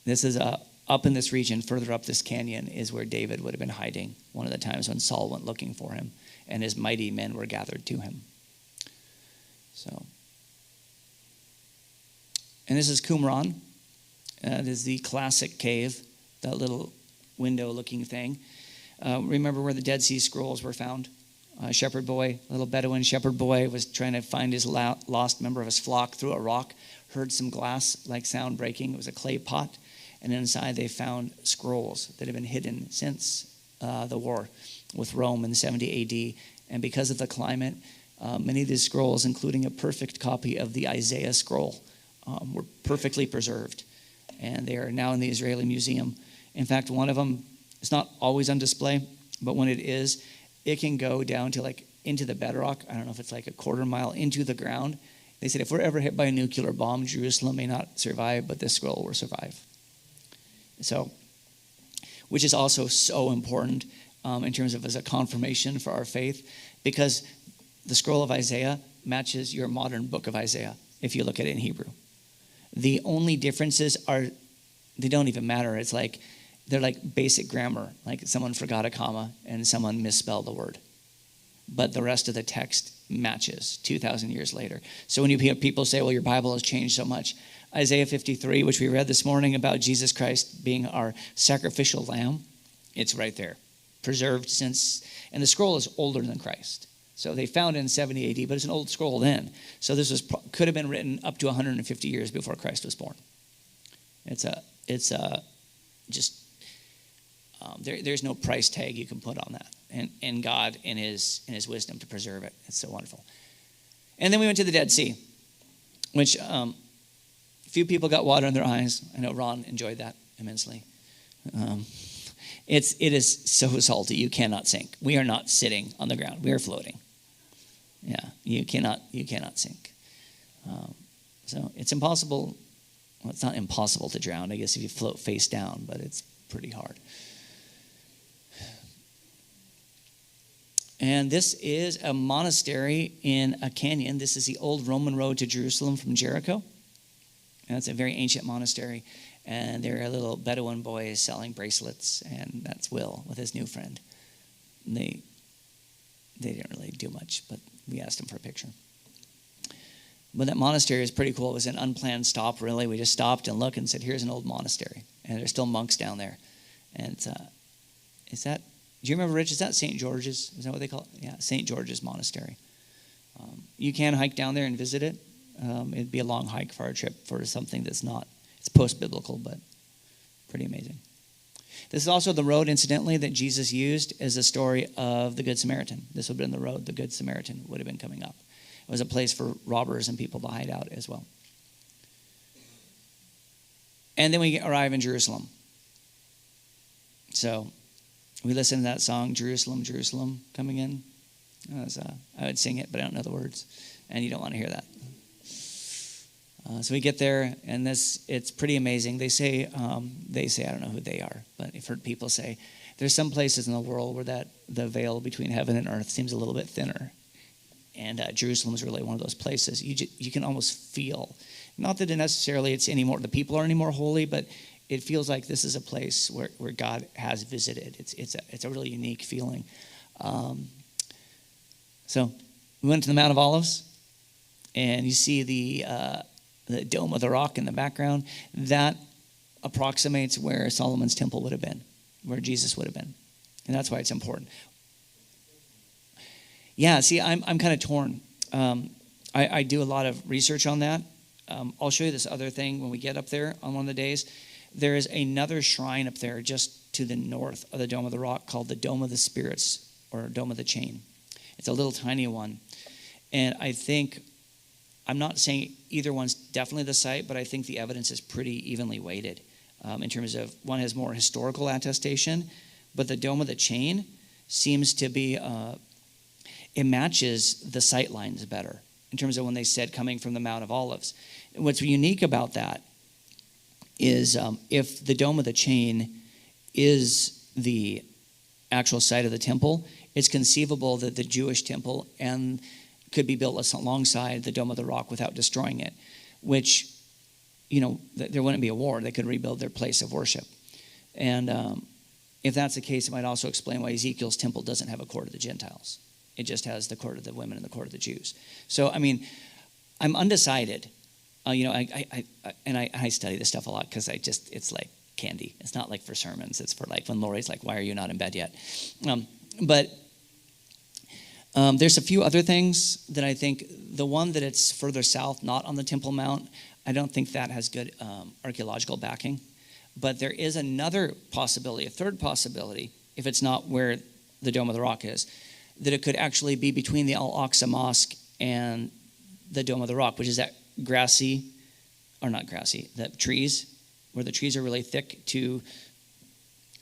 this is up in this region, further up this canyon, is where David would have been hiding one of the times when Saul went looking for him and his mighty men were gathered to him. So, and this is Qumran. It is the classic cave, that little window-looking thing. Remember where the Dead Sea Scrolls were found? A shepherd boy, a little Bedouin shepherd boy, was trying to find his lost member of his flock through a rock, heard some glass-like sound breaking. It was a clay pot, and inside they found scrolls that had been hidden since the war with Rome in 70 AD. And because of the climate, many of these scrolls, including a perfect copy of the Isaiah scroll, were perfectly preserved. And they are now in the Israeli Museum. In fact, one of them is not always on display, but when it is, it can go down to like into the bedrock. I don't know if it's like a quarter mile into the ground. They said if we're ever hit by a nuclear bomb, Jerusalem may not survive, but this scroll will survive. So, which is also so important in terms of as a confirmation for our faith, because the scroll of Isaiah matches your modern book of Isaiah if you look at it in Hebrew. The only differences are, they don't even matter. It's like, they're like basic grammar, like someone forgot a comma and someone misspelled the word. But the rest of the text matches 2,000 years later. So when you hear people say, well, your Bible has changed so much, Isaiah 53, which we read this morning about Jesus Christ being our sacrificial lamb, it's right there, preserved since, and the scroll is older than Christ. So they found it in 70 AD, but it's an old scroll then. So this could have been written up to 150 years before Christ was born. There's no price tag you can put on that. And God in his wisdom to preserve it. It's so wonderful. And then we went to the Dead Sea, which few people got water in their eyes. I know Ron enjoyed that immensely. It is so salty you cannot sink. We are not sitting on the ground. We are floating. Yeah, you cannot sink. So it's impossible. Well, it's not impossible to drown, I guess, if you float face down, but it's pretty hard. And this is a monastery in a canyon. This is the old Roman road to Jerusalem from Jericho. And it's a very ancient monastery. And there are little Bedouin boys selling bracelets, and that's Will with his new friend. And they didn't really do much, but we asked him for a picture. But that monastery is pretty cool. It was an unplanned stop, really. We just stopped and looked and said, here's an old monastery. And there's still monks down there. And do you remember, Rich, is that St. George's? Is that what they call it? Yeah, St. George's Monastery. You can hike down there and visit it. It'd be a long hike for our trip for something that's not, it's post-biblical, but pretty amazing. This is also the road, incidentally, that Jesus used as a story of the Good Samaritan. This would have been the road the Good Samaritan would have been coming up. It was a place for robbers and people to hide out as well. And then we arrive in Jerusalem. So we listen to that song, Jerusalem, Jerusalem, coming in. I would sing it, but I don't know the words. And you don't want to hear that. So we get there, and it's pretty amazing. They say, I don't know who they are, but I've heard people say, there's some places in the world where the veil between heaven and earth seems a little bit thinner. And Jerusalem is really one of those places. You can almost feel, not that necessarily the people are any more holy, but it feels like this is a place where God has visited. It's a really unique feeling. So we went to the Mount of Olives, and you see the Dome of the Rock in the background. That approximates where Solomon's temple would have been, where Jesus would have been. And that's why it's important. Yeah, see, I'm kind of torn. I do a lot of research on that. I'll show you this other thing when we get up there on one of the days. There is another shrine up there just to the north of the Dome of the Rock called the Dome of the Spirits, or Dome of the Chain. It's a little tiny one. And I'm not saying either one's definitely the site, but I think the evidence is pretty evenly weighted in terms of one has more historical attestation, but the Dome of the Chain seems to be, it matches the sight lines better in terms of when they said coming from the Mount of Olives. What's unique about that is if the Dome of the Chain is the actual site of the temple, it's conceivable that the Jewish temple and could be built alongside the Dome of the Rock without destroying it, which, there wouldn't be a war. They could rebuild their place of worship. And if that's the case, it might also explain why Ezekiel's temple doesn't have a court of the Gentiles. It just has the court of the women and the court of the Jews. So, I'm undecided. I study this stuff a lot because it's like candy. It's not like for sermons. It's for like when Lori's like, why are you not in bed yet? But there's a few other things that I think, the one that it's further south, not on the Temple Mount, I don't think that has good archaeological backing. But there is another possibility, a third possibility, if it's not where the Dome of the Rock is, that it could actually be between the Al-Aqsa Mosque and the Dome of the Rock, which is that the trees, where the trees are really thick to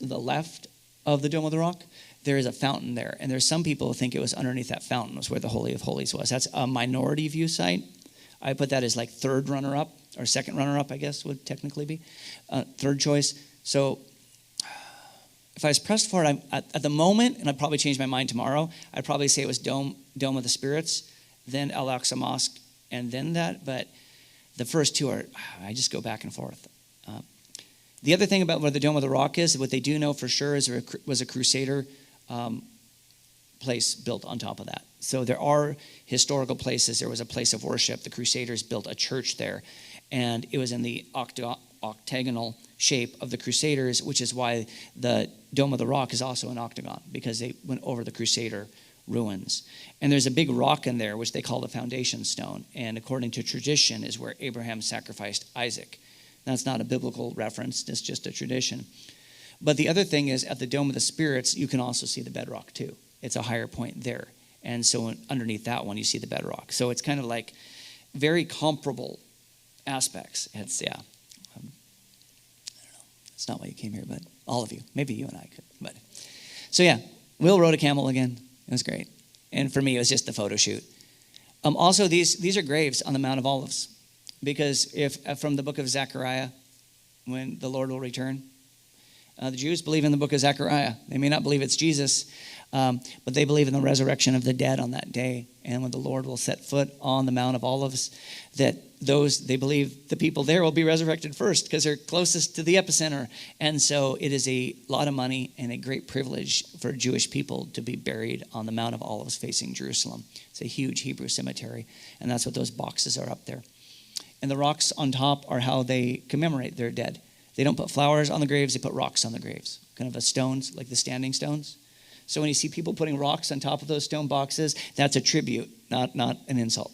the left of the Dome of the Rock. There is a fountain there, and there's some people who think it was underneath that fountain was where the Holy of Holies was. That's a minority view site. I put that as like third runner-up, or second runner-up, I guess would technically be. Third choice. So if I was pressed for it, at the moment, and I'd probably change my mind tomorrow, I'd probably say it was Dome of the Spirits, then Al-Aqsa Mosque, and then that. But the first two I just go back and forth. The other thing about where the Dome of the Rock is, what they do know for sure is there was a Crusader place built on top of that. So there are historical places. There was a place of worship. The Crusaders built a church there, and it was in the octagonal shape of the Crusaders, which is why the Dome of the Rock is also an octagon, because they went over the Crusader ruins. And there's a big rock in there, which they call the foundation stone, and according to tradition is where Abraham sacrificed Isaac. That's not a biblical reference. It's just a tradition. But the other thing is, at the Dome of the Spirits, you can also see the bedrock too. It's a higher point there. And so underneath that one, you see the bedrock. So it's kind of like very comparable aspects. It's, I don't know. It's not why you came here, but all of you. Maybe you and I could. But so yeah, Will rode a camel again. It was great. And for me, it was just the photo shoot. Also, these are graves on the Mount of Olives. Because if from the book of Zechariah, when the Lord will return, the Jews believe in the book of Zechariah. They may not believe it's Jesus, but they believe in the resurrection of the dead on that day. And when the Lord will set foot on the Mount of Olives, that they believe the people there will be resurrected first because they're closest to the epicenter. And so it is a lot of money and a great privilege for Jewish people to be buried on the Mount of Olives facing Jerusalem. It's a huge Hebrew cemetery, and that's what those boxes are up there. And the rocks on top are how they commemorate their dead. They don't put flowers on the graves, they put rocks on the graves, kind of a stones, like the standing stones. So when you see people putting rocks on top of those stone boxes, that's a tribute, not an insult.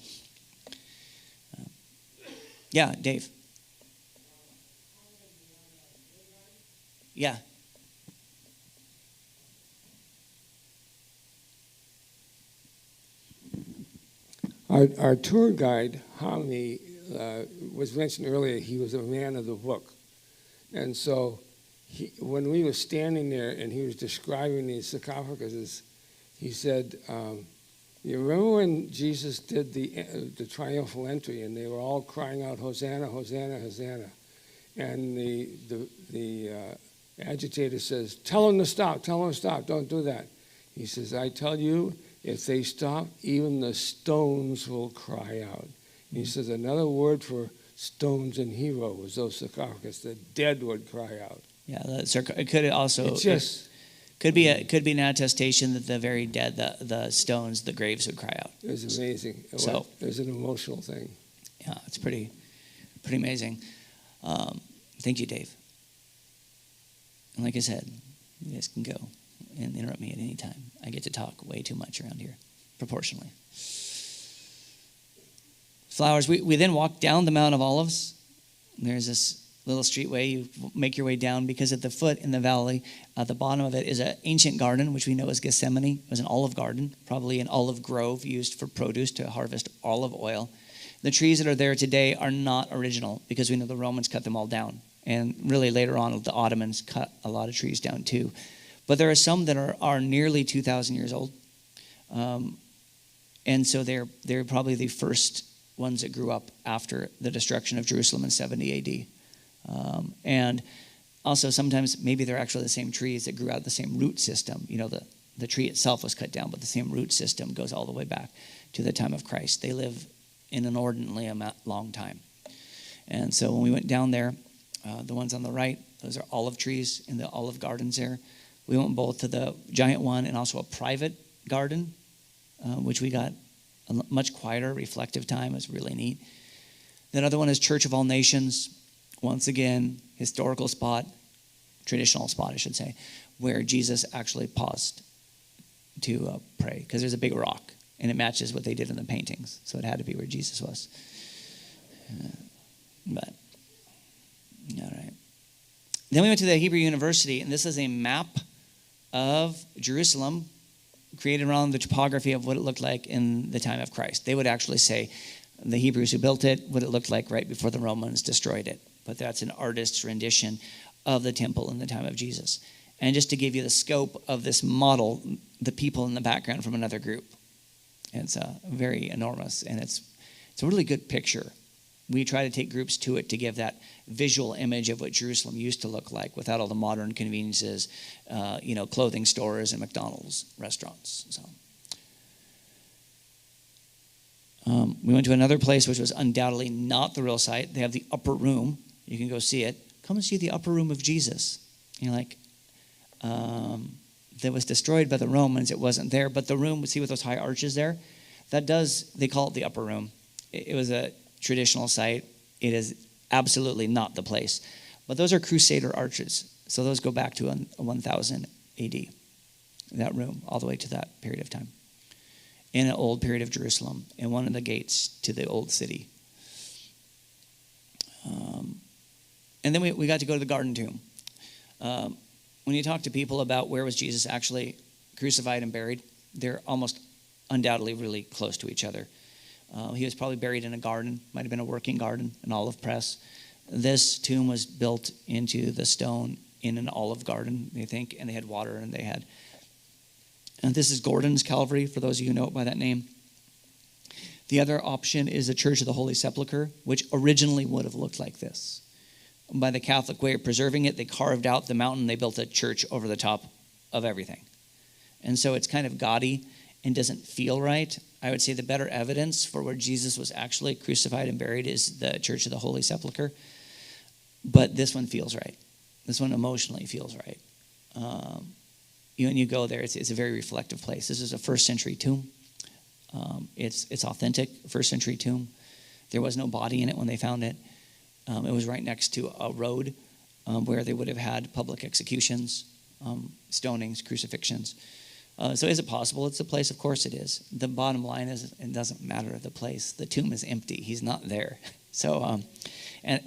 Yeah, Dave. Yeah. Our tour guide, Hominy, was mentioned earlier. He was a man of the book. And so when we were standing there and he was describing these sarcophaguses, he said, you remember when Jesus did the triumphal entry and they were all crying out, Hosanna, Hosanna, Hosanna. And the agitator says, tell them to stop, don't do that. He says, I tell you, if they stop, even the stones will cry out. He says another word for stones in Hebrew was those sarcophagus. The dead would cry out. Yeah, it could also could be an attestation that the very dead, the stones, the graves would cry out. It was amazing. It was an emotional thing. Yeah, it's pretty amazing. Thank you, Dave. And like I said, you guys can go and interrupt me at any time. I get to talk way too much around here, proportionally. Flowers. We then walk down the Mount of Olives. There's this little streetway. You make your way down because at the foot in the valley, at the bottom of it is an ancient garden, which we know as Gethsemane. It was an olive garden, probably an olive grove used for produce to harvest olive oil. The trees that are there today are not original because we know the Romans cut them all down. And really later on, the Ottomans cut a lot of trees down too. But there are some that are nearly 2,000 years old. And so they're probably the first ones that grew up after the destruction of Jerusalem in 70 AD. And also sometimes maybe they're actually the same trees that grew out of the same root system. You know, the tree itself was cut down, but the same root system goes all the way back to the time of Christ. They live an inordinately long time. And so when we went down there, the ones on the right, those are olive trees in the olive gardens there. We went both to the giant one and also a private garden, which we got a much quieter, reflective time. It was really neat. The other one is Church of All Nations. Once again, historical spot, traditional spot, I should say, where Jesus actually paused to pray, because there's a big rock, and it matches what they did in the paintings. So it had to be where Jesus was. But, all right. Then we went to the Hebrew University, and this is a map of Jerusalem created around the topography of what it looked like in the time of Christ. They would actually say, the Hebrews who built it, what it looked like right before the Romans destroyed it. But that's an artist's rendition of the temple in the time of Jesus. And just to give you the scope of this model, the people in the background from another group. It's very enormous, and it's a really good picture. We try to take groups to it to give that visual image of what Jerusalem used to look like without all the modern conveniences, clothing stores and McDonald's restaurants. So we went to another place which was undoubtedly not the real site. They have the upper room. You can go see it. Come and see the upper room of Jesus. And you're like, that was destroyed by the Romans. It wasn't there. But the room, see with those high arches there? They call it the upper room. It was a traditional site. It is absolutely not the place. But those are Crusader arches. So those go back to 1000 AD, that room, all the way to that period of time. In an old period of Jerusalem, and one of the gates to the old city. And then we got to go to the garden tomb. When you talk to people about where was Jesus actually crucified and buried, they're almost undoubtedly really close to each other. He was probably buried in a garden, might have been a working garden, an olive press. This tomb was built into the stone in an olive garden, they think, and they had water, and they had... And this is Gordon's Calvary, for those of you who know it by that name. The other option is the Church of the Holy Sepulchre, which originally would have looked like this. By the Catholic way of preserving it, they carved out the mountain, they built a church over the top of everything. And so it's kind of gaudy and doesn't feel right. I would say the better evidence for where Jesus was actually crucified and buried is the Church of the Holy Sepulchre. But this one feels right. This one emotionally feels right. When you go there, it's a very reflective place. This is a first century tomb. It's authentic, first century tomb. There was no body in it when they found it. It was right next to a road where they would have had public executions, stonings, crucifixions. So is it possible it's a place? Of course it is. The bottom line is it doesn't matter the place. The tomb is empty. He's not there. So, and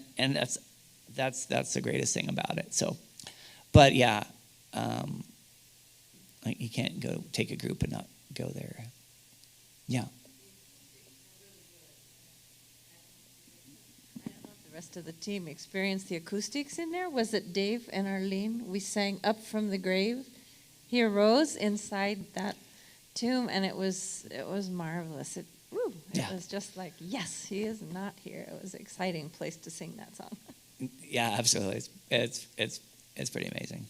that's the greatest thing about it. So, but yeah, like you can't go take a group and not go there. Yeah. I don't know if the rest of the team experienced the acoustics in there. Was it Dave and Arlene? We sang Up from the Grave. He arose inside that tomb, and it was marvelous. It was just like, yes, he is not here. It was an exciting place to sing that song. Yeah, absolutely. It's pretty amazing.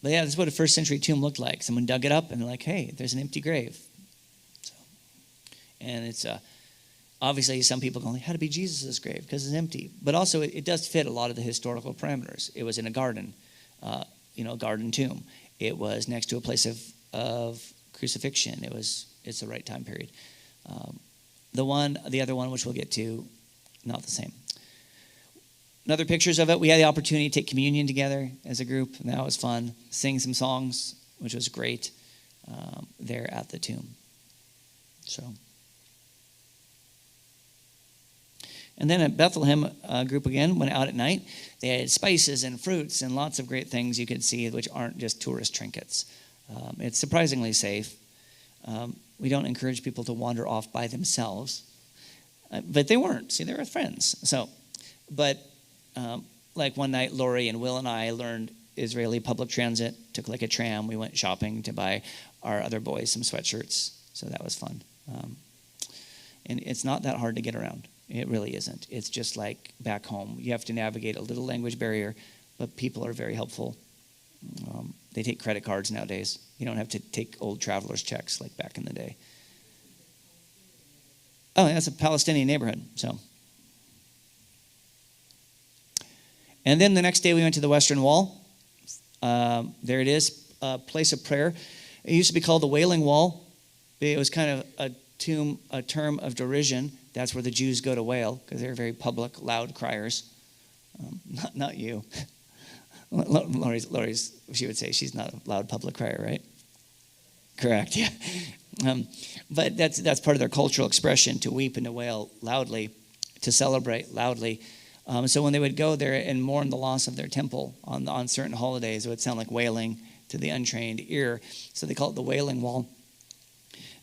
But yeah, this is what a first century tomb looked like. Someone dug it up and they're like, hey, there's an empty grave. So, and it's obviously some people going, it had to be Jesus' grave because it's empty. But also it does fit a lot of the historical parameters. It was in a garden, garden tomb. It was next to a place of crucifixion. It's the right time period. The other one, which we'll get to, not the same. Another pictures of it, we had the opportunity to take communion together as a group, and that was fun. Sing some songs, which was great, there at the tomb. So, and then at Bethlehem, group again went out at night. They had spices and fruits and lots of great things you could see, which aren't just tourist trinkets. It's surprisingly safe. We don't encourage people to wander off by themselves, but they weren't. See, they were with friends. So, but like one night, Lori and Will and I learned Israeli public transit, took like a tram. We went shopping to buy our other boys some sweatshirts. So that was fun. And it's not that hard to get around. It really isn't. It's just like back home. You have to navigate a little language barrier, but people are very helpful. They take credit cards nowadays. You don't have to take old traveler's checks like back in the day. Oh, that's a Palestinian neighborhood. So, and then the next day we went to the Western Wall. There it is, a place of prayer. It used to be called the Wailing Wall. It was kind of a term of derision. That's where the Jews go to wail because they're very public, loud criers. Not you. Lori's, she would say she's not a loud public crier, right? Correct, yeah. But that's part of their cultural expression, to weep and to wail loudly, to celebrate loudly. So when they would go there and mourn the loss of their temple on certain holidays, it would sound like wailing to the untrained ear. So they call it the Wailing Wall.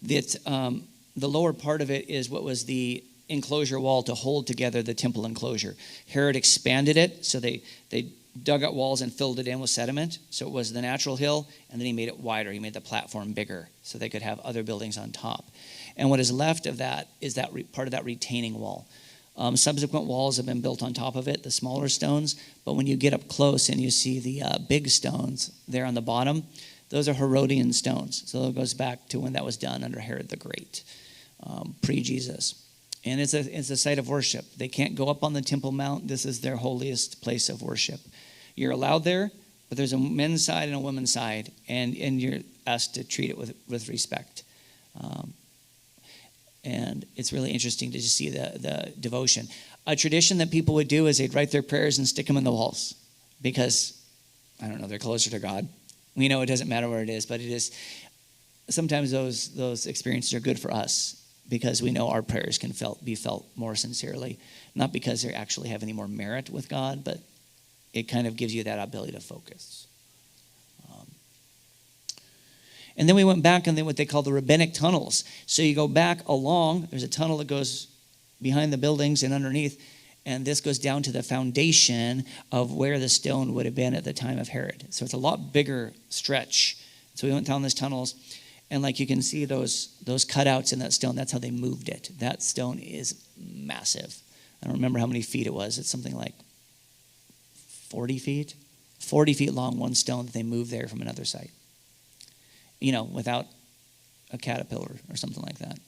The lower part of it is what was the enclosure wall to hold together the temple enclosure. Herod expanded it, so they dug out walls and filled it in with sediment. So it was the natural hill, and then he made it wider. He made the platform bigger so they could have other buildings on top. And what is left of that is that part of that retaining wall. Subsequent walls have been built on top of it, the smaller stones. But when you get up close and you see the big stones there on the bottom, those are Herodian stones. So it goes back to when that was done under Herod the Great, pre-Jesus. And it's a site of worship. They can't go up on the Temple Mount. This is their holiest place of worship. You're allowed there, but there's a men's side and a women's side, and you're asked to treat it with respect. And it's really interesting to just see the devotion. A tradition that people would do is they'd write their prayers and stick them in the walls because, I don't know, they're closer to God. We know it doesn't matter where it is, but it is. Sometimes those experiences are good for us because we know our prayers can be felt more sincerely, not because they actually have any more merit with God, but it kind of gives you that ability to focus. And then we went back and then what they call the rabbinic tunnels. So you go back along, there's a tunnel that goes behind the buildings and underneath, and this goes down to the foundation of where the stone would have been at the time of Herod. So it's a lot bigger stretch. So we went down these tunnels, and like you can see those cutouts in that stone, that's how they moved it. That stone is massive. I don't remember how many feet it was. It's something like 40 feet. 40 feet long, one stone that they moved there from another site. Without a caterpillar or something like that.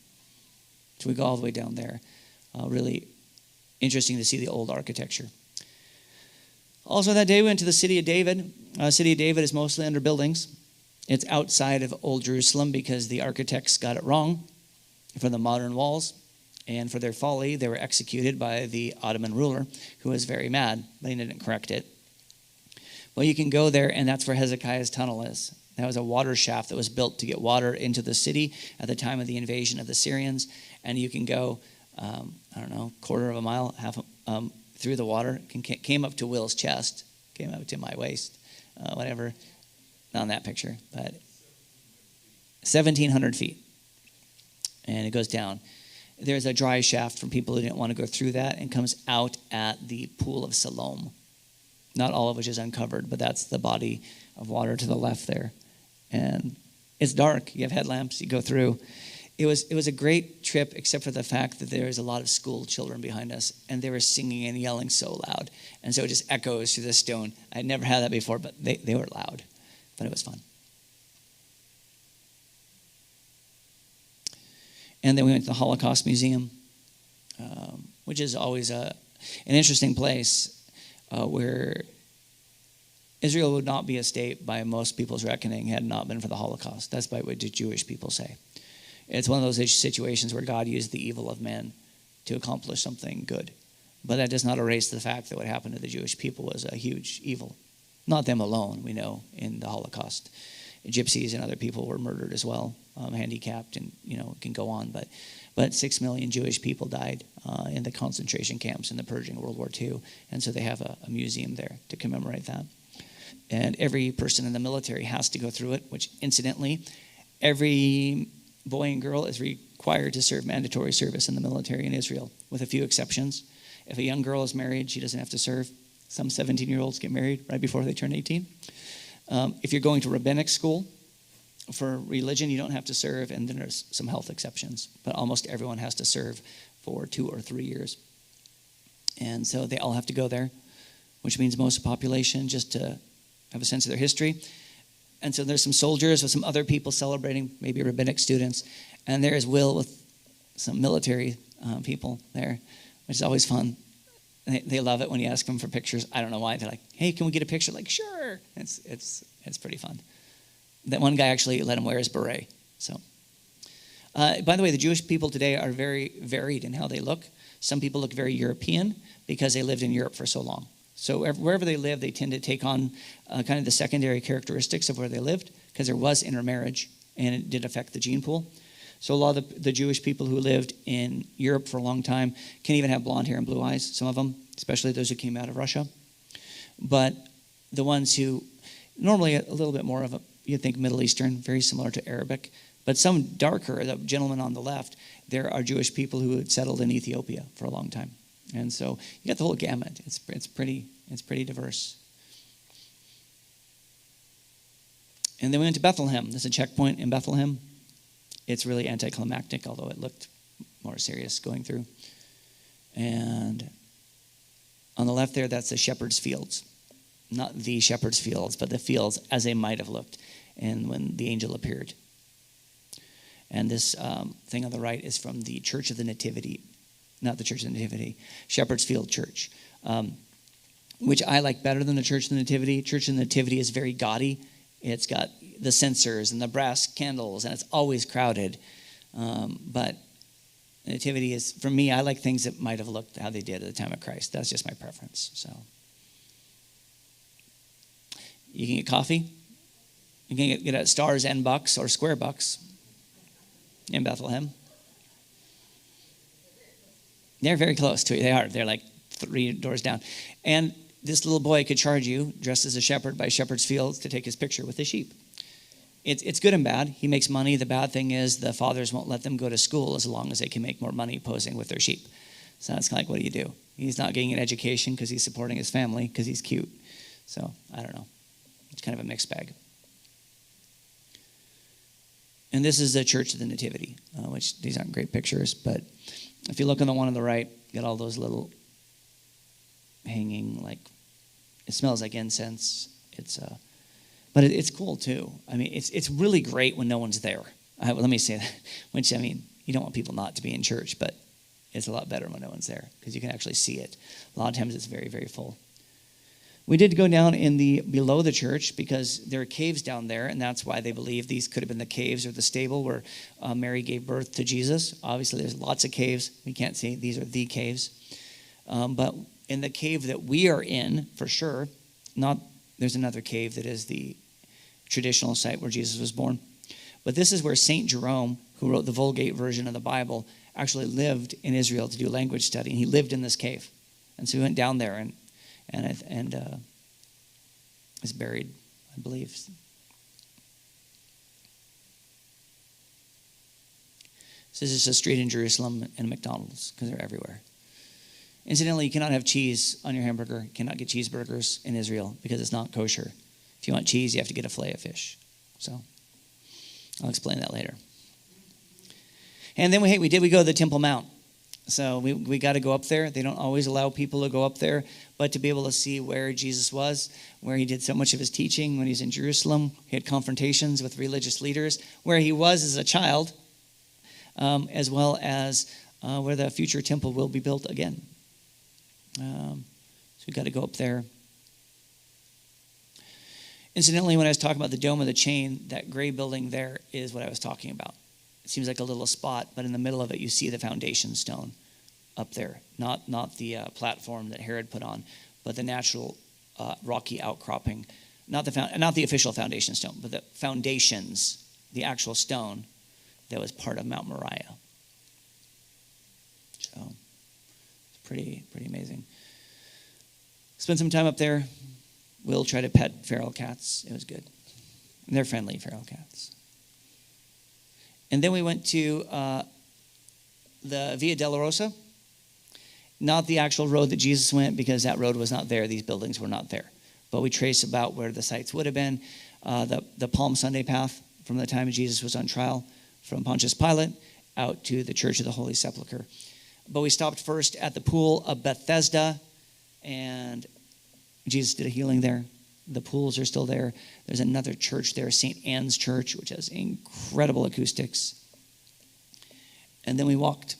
So we go all the way down there. Really interesting to see the old architecture. Also that day we went to the city of David. City of David is mostly under buildings. It's outside of Old Jerusalem because the architects got it wrong for the modern walls. And for their folly, they were executed by the Ottoman ruler, who was very mad, but he didn't correct it. Well, you can go there, and that's where Hezekiah's tunnel is. That was a water shaft that was built to get water into the city at the time of the invasion of the Syrians. And you can go, quarter of a mile, through the water. Came up to Will's chest, came up to my waist, whatever. Not on that picture, but 1,700 feet. And it goes down. There's a dry shaft for people who didn't want to go through that and comes out at the pool of Siloam. Not all of which is uncovered, but that's the body of water to the left there. And it's dark. You have headlamps. You go through. It was a great trip, except for the fact that there was a lot of school children behind us, and they were singing and yelling so loud. And so it just echoes through the stone. I'd never had that before, but they were loud. But it was fun. And then we went to the Holocaust Museum, which is always an interesting place where Israel would not be a state by most people's reckoning had it not been for the Holocaust. That's by what the Jewish people say. It's one of those situations where God used the evil of men to accomplish something good. But that does not erase the fact that what happened to the Jewish people was a huge evil. Not them alone, we know, in the Holocaust. Gypsies and other people were murdered as well, handicapped, and it can go on. But 6 million Jewish people died in the concentration camps in the purging of World War II. And so they have a museum there to commemorate that. And every person in the military has to go through it, which incidentally, every boy and girl is required to serve mandatory service in the military in Israel, with a few exceptions. If a young girl is married, she doesn't have to serve. Some 17-year-olds get married right before they turn 18. If you're going to rabbinic school for religion, you don't have to serve, and then there's some health exceptions. But almost everyone has to serve for 2 or 3 years. And so they all have to go there, which means most of the population, just to have a sense of their history. And so there's some soldiers with some other people celebrating, maybe rabbinic students. And there is Will with some military people there, which is always fun. And they love it when you ask them for pictures. I don't know why. They're like, hey, can we get a picture? Like, sure. It's pretty fun. That one guy actually let him wear his beret. So, by the way, the Jewish people today are very varied in how they look. Some people look very European because they lived in Europe for so long. So wherever they live, they tend to take on kind of the secondary characteristics of where they lived, because there was intermarriage, and it did affect the gene pool. So a lot of the Jewish people who lived in Europe for a long time can even have blonde hair and blue eyes, some of them, especially those who came out of Russia. But the ones who, normally a little bit more of a, you'd think Middle Eastern, very similar to Arabic, but some darker, the gentleman on the left, there are Jewish people who had settled in Ethiopia for a long time. And so you got the whole gamut. It's pretty diverse. And then we went to Bethlehem. There's a checkpoint in Bethlehem. It's really anticlimactic, although it looked more serious going through. And on the left there, that's the shepherd's fields. Not the shepherd's fields, but the fields as they might have looked and when the angel appeared. And this thing on the right is from the Church of the Nativity. Not the Church of the Nativity, Shepherd's Field Church, which I like better than the Church of the Nativity. Church of the Nativity is very gaudy. It's got the censers and the brass candles, and it's always crowded. But Nativity is, for me, I like things that might have looked how they did at the time of Christ. That's just my preference. So you can get coffee. You can get at Stars and Bucks or Square Bucks in Bethlehem. They're very close to it. They are. They're like 3 doors down. And this little boy could charge you, dressed as a shepherd by Shepherd's Fields, to take his picture with the sheep. It's good and bad. He makes money. The bad thing is the fathers won't let them go to school as long as they can make more money posing with their sheep. So that's kind of like, what do you do? He's not getting an education because he's supporting his family because he's cute. So I don't know. It's kind of a mixed bag. And this is the Church of the Nativity, which these aren't great pictures, but if you look on the one on the right, you got all those little hanging, like, it smells like incense. But it's cool too. I mean, it's really great when no one's there. Let me say that. Which, I mean, you don't want people not to be in church, but it's a lot better when no one's there because you can actually see it. A lot of times it's very, very full. We did go down below the church because there are caves down there, and that's why they believe these could have been the caves or the stable where Mary gave birth to Jesus. Obviously, there's lots of caves. We can't see. These are the caves. But in the cave that we are in, for sure, there's another cave that is the traditional site where Jesus was born. But this is where St. Jerome, who wrote the Vulgate version of the Bible, actually lived in Israel to do language study, and he lived in this cave. And so we went down there and is buried, I believe. So this is a street in Jerusalem and McDonald's because they're everywhere. Incidentally, you cannot have cheese on your hamburger. You cannot get cheeseburgers in Israel because it's not kosher. If you want cheese, you have to get a fillet of fish. So I'll explain that later. And then we go to the Temple Mount. So we got to go up there. They don't always allow people to go up there, but to be able to see where Jesus was, where he did so much of his teaching when he was in Jerusalem. He had confrontations with religious leaders, where he was as a child, as well as where the future temple will be built again. So we got to go up there. Incidentally, when I was talking about the Dome of the Chain, that gray building there is what I was talking about. It seems like a little spot, but in the middle of it, you see the foundation stone up there. Not the platform that Herod put on, but the natural rocky outcropping. Not the official foundation stone, but the foundations, the actual stone that was part of Mount Moriah. So it's pretty amazing. Spent some time up there. Will try to pet feral cats. It was good. And they're friendly feral cats. And then we went to the Via Dolorosa. not the actual road that Jesus went, because that road was not there. These buildings were not there. But we trace about where the sites would have been. The Palm Sunday path from the time Jesus was on trial, from Pontius Pilate out to the Church of the Holy Sepulchre. But we stopped first at the pool of Bethesda, and Jesus did a healing there. The pools are still there. There's another church there, St. Anne's Church, which has incredible acoustics. And then we walked.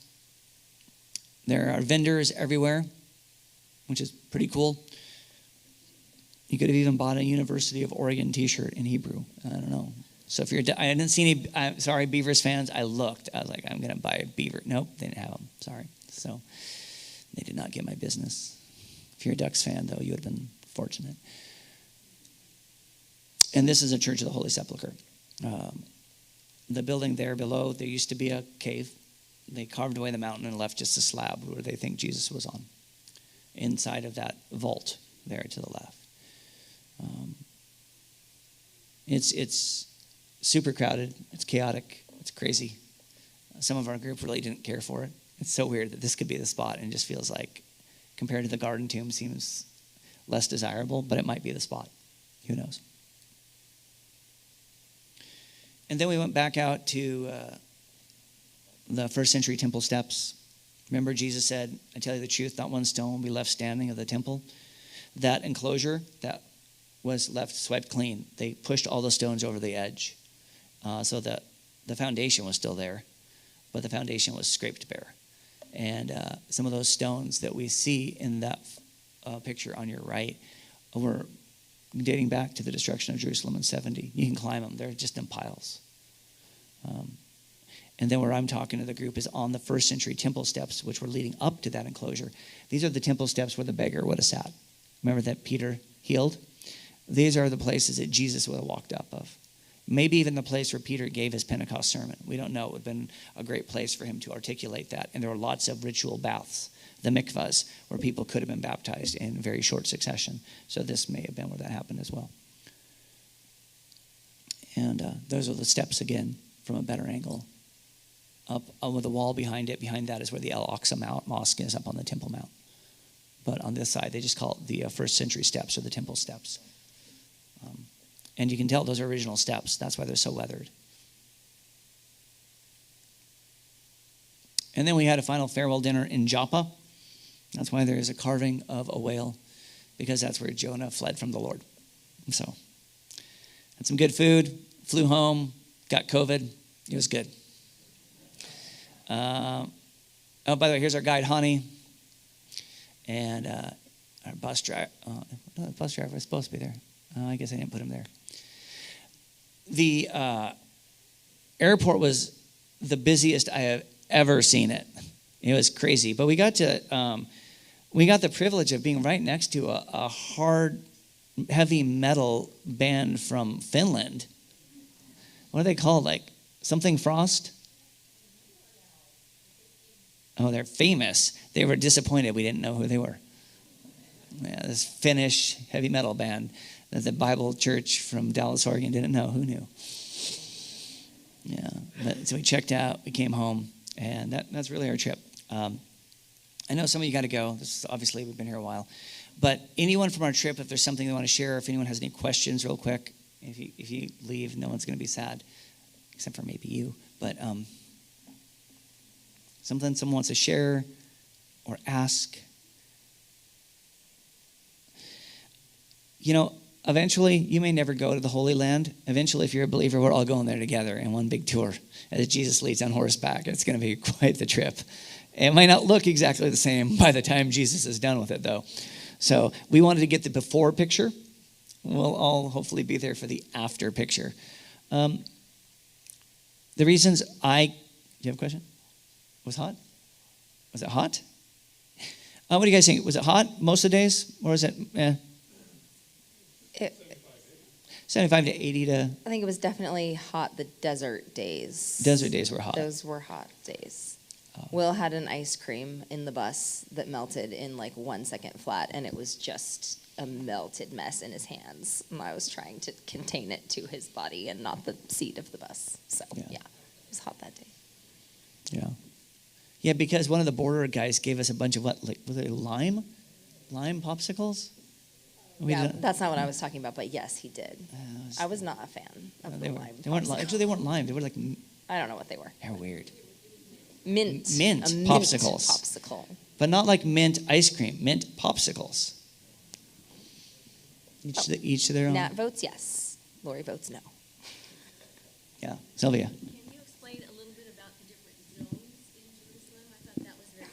There are vendors everywhere, which is pretty cool. You could have even bought a University of Oregon t-shirt in Hebrew. I don't know. So if I didn't see any, sorry, Beavers fans, I looked. I was like, I'm going to buy a Beaver. Nope, they didn't have them. Sorry. So they did not get my business. If you're a Ducks fan, though, you would have been fortunate. And this is a Church of the Holy Sepulchre. The building there below, there used to be a cave. They carved away the mountain and left just a slab where they think Jesus was on, inside of that vault there to the left. It's super crowded. It's chaotic. It's crazy. Some of our group really didn't care for it. It's so weird that this could be the spot, and it just feels like, compared to the Garden Tomb, seems less desirable, but it might be the spot. Who knows? And then we went back out to the first century temple steps. Remember, Jesus said, I tell you the truth, not one stone will be left standing of the temple. That enclosure that was left swept clean. They pushed all the stones over the edge so that the foundation was still there, but the foundation was scraped bare. And some of those stones that we see in that picture on your right were dating back to the destruction of Jerusalem in 70. You can climb them. They're just in piles. And then where I'm talking to the group is on the first century temple steps, which were leading up to that enclosure. These are the temple steps where the beggar would have sat. Remember that Peter healed? These are the places that Jesus would have walked up of. Maybe even the place where Peter gave his Pentecost sermon. We don't know. It would have been a great place for him to articulate that. And there were lots of ritual baths, the mikvahs, where people could have been baptized in very short succession. So this may have been where that happened as well. And those are the steps again from a better angle. Up with the wall behind it. Behind that is where the Al-Aqsa Mosque is, up on the Temple Mount. But on this side, they just call it the first century steps, or the temple steps. And you can tell those are original steps. That's why they're so weathered. And then we had a final farewell dinner in Joppa. That's why there is a carving of a whale, because that's where Jonah fled from the Lord. So, had some good food, flew home, got COVID. It was good. By the way, here's our guide, Hani. And our bus driver. The bus driver was supposed to be there. I guess I didn't put him there. The airport was the busiest I have ever seen it. It was crazy. But we got the privilege of being right next to a hard, heavy metal band from Finland. What are they called? Like something Frost? Oh, they're famous. They were disappointed we didn't know who they were. Yeah, this Finnish heavy metal band that the Bible church from Dallas, Oregon didn't know. Who knew? Yeah. So we checked out. We came home. And that's really our trip. I know some of you got to go. This is, obviously, we've been here a while. But anyone from our trip, if there's something they want to share, if anyone has any questions real quick, if you leave, no one's going to be sad, except for maybe you. But something someone wants to share or ask. You know, eventually, you may never go to the Holy Land. Eventually, if you're a believer, we're all going there together in one big tour as Jesus leads on horseback. It's going to be quite the trip. It might not look exactly the same by the time Jesus is done with it, though. So we wanted to get the before picture. We'll all hopefully be there for the after picture. The reasons do you have a question? Was it hot? What do you guys think? Was it hot most of the days? Or was it, 75 to 80 to... I think it was definitely hot the desert days. Desert days were hot. Those were hot days. Will had an ice cream in the bus that melted in like 1 second flat, and it was just a melted mess in his hands. And I was trying to contain it to his body and not the seat of the bus. So, yeah it was hot that day. Yeah. Yeah, because one of the border guys gave us a bunch of what, like, was it lime popsicles? Yeah, that's not what I was talking about, but yes, he did. I was not a fan of the lime. They weren't popsicle. actually, they weren't lime. They were like, I don't know what they were. they're weird. Mint. Mint A popsicles. popsicle. But not like mint ice cream, mint popsicles. Each to their own. Nat votes yes. Lori votes no. Yeah, Sylvia. Can you explain a little bit about the different zones in Jerusalem? I thought that was very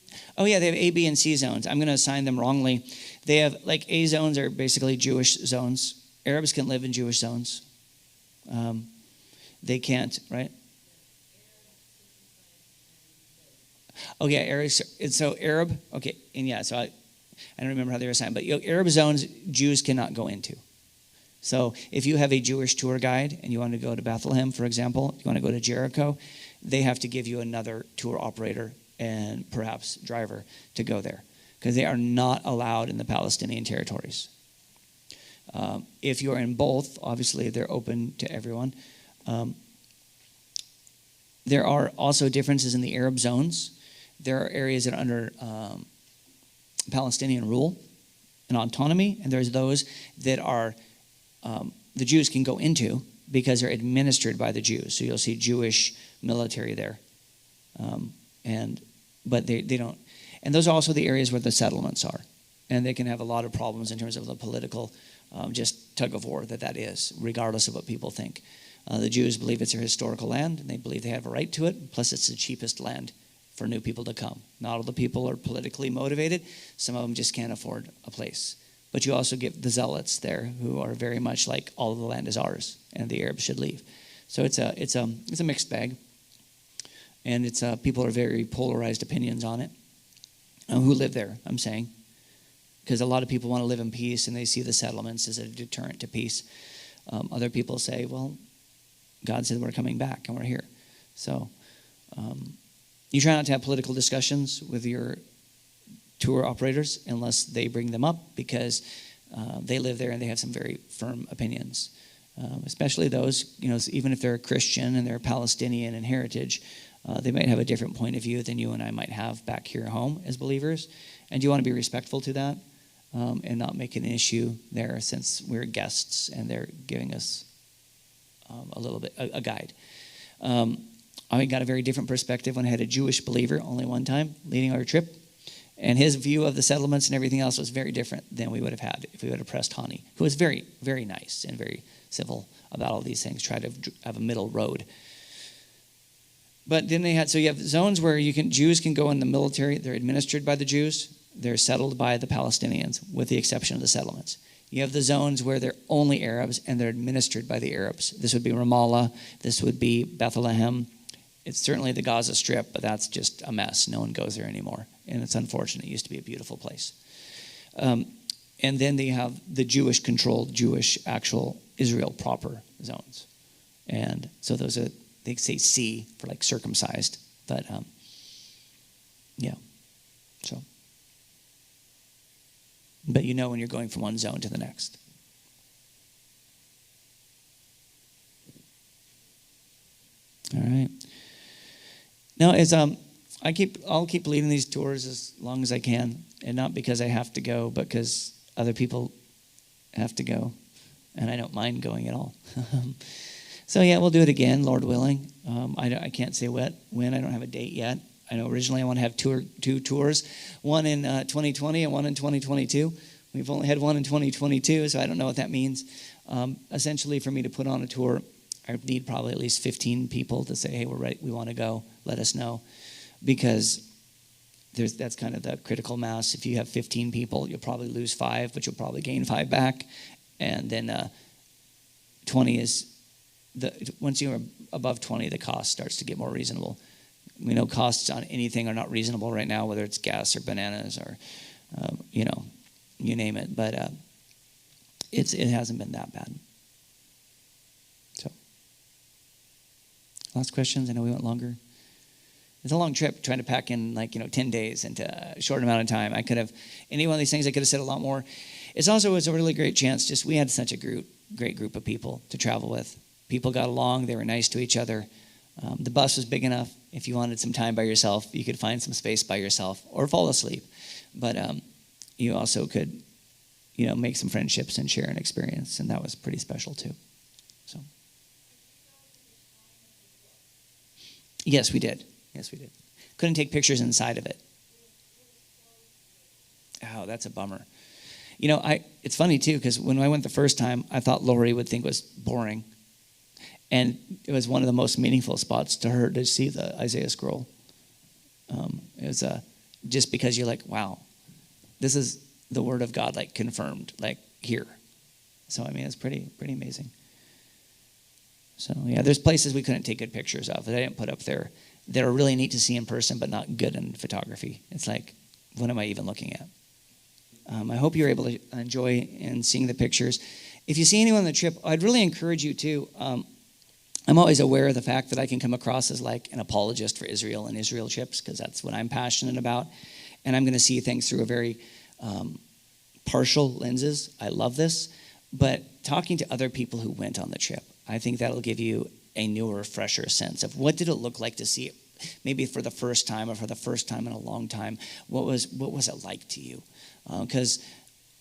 interesting. Oh yeah, they have A, B, and C zones. I'm going to assign them wrongly. They have, like, A zones are basically Jewish zones. Arabs can live in Jewish zones. They can't, right? Oh yeah, Arabs. So Arab. Okay, and yeah. So I don't remember how they were assigned, but Arab zones Jews cannot go into. So if you have a Jewish tour guide and you want to go to Bethlehem, for example, you want to go to Jericho, they have to give you another tour operator and perhaps driver to go there, because they are not allowed in the Palestinian territories. If you're in both, obviously they're open to everyone. There are also differences in the Arab zones. There are areas that are under Palestinian rule and autonomy, and there's those that are the Jews can go into because they're administered by the Jews. So you'll see Jewish military there, but they don't. And those are also the areas where the settlements are, and they can have a lot of problems in terms of the political just tug of war that is, regardless of what people think. The Jews believe it's their historical land, and they believe they have a right to it. Plus, it's the cheapest land for new people to come. Not all the people are politically motivated. Some of them just can't afford a place. But you also get the zealots there who are very much like all of the land is ours, and the Arabs should leave. So it's a mixed bag, and it's people are very polarized opinions on it. Who live there? I'm saying, because a lot of people want to live in peace, and they see the settlements as a deterrent to peace. Other people say, well, God said we're coming back, and we're here. So you try not to have political discussions with your tour operators unless they bring them up, because they live there and they have some very firm opinions, especially those, even if they're a Christian and they're Palestinian in heritage, they might have a different point of view than you and I might have back here at home as believers, and you want to be respectful to that and not make an issue there, since we're guests and they're giving us a little bit a guide. I got a very different perspective when I had a Jewish believer only one time leading our trip. And his view of the settlements and everything else was very different than we would have had if we would have pressed Hani, who was very, very nice and very civil about all these things, try to have a middle road. But then you have zones where Jews can go in the military. They're administered by the Jews. They're settled by the Palestinians, with the exception of the settlements. You have the zones where they're only Arabs and they're administered by the Arabs. This would be Ramallah. This would be Bethlehem. It's certainly the Gaza Strip, but that's just a mess. No one goes there anymore. And it's unfortunate. It used to be a beautiful place. And then they have the Jewish-controlled, actual Israel proper zones. And so those are, they say C for like circumcised. But, yeah. So. But when you're going from one zone to the next. All right. No, I'll keep leading these tours as long as I can, and not because I have to go, but because other people have to go, and I don't mind going at all. So yeah, we'll do it again, Lord willing. I can't say when. I don't have a date yet. I know originally I want to have two tours, one in 2020 and one in 2022. We've only had one in 2022, so I don't know what that means. Essentially, for me to put on a tour, I need probably at least 15 people to say, hey, we're ready, we want to go, let us know. Because that's kind of the critical mass. If you have 15 people, you'll probably lose 5, but you'll probably gain 5 back. And then 20 is, once you're above 20, the cost starts to get more reasonable. We know costs on anything are not reasonable right now, whether it's gas or bananas or, you name it. But it hasn't been that bad. So, last questions? I know we went longer. It's a long trip trying to pack in 10 days into a short amount of time. I could have, any one of these things I could have said a lot more. It was a really great chance. We had such a great group of people to travel with. People got along. They were nice to each other. The bus was big enough. If you wanted some time by yourself, you could find some space by yourself or fall asleep. But you also could, make some friendships and share an experience, and that was pretty special too. So, yes, we did. Couldn't take pictures inside of it. Oh, that's a bummer. It's funny too, because when I went the first time, I thought Lori would think it was boring. And it was one of the most meaningful spots to her to see the Isaiah scroll. It was just because you're like, wow, this is the word of God, like confirmed, like here. So, it's pretty amazing. So, yeah, there's places we couldn't take good pictures of that I didn't put up there that are really neat to see in person, but not good in photography. It's like, what am I even looking at? I hope you're able to enjoy and seeing the pictures. If you see anyone on the trip, I'd really encourage you to. I'm always aware of the fact that I can come across as like an apologist for Israel and Israel trips, because that's what I'm passionate about. And I'm going to see things through a very partial lenses. I love this. But talking to other people who went on the trip, I think that'll give you a newer, fresher sense of what did it look like to see it, maybe for the first time or for the first time in a long time. What was it like to you? Because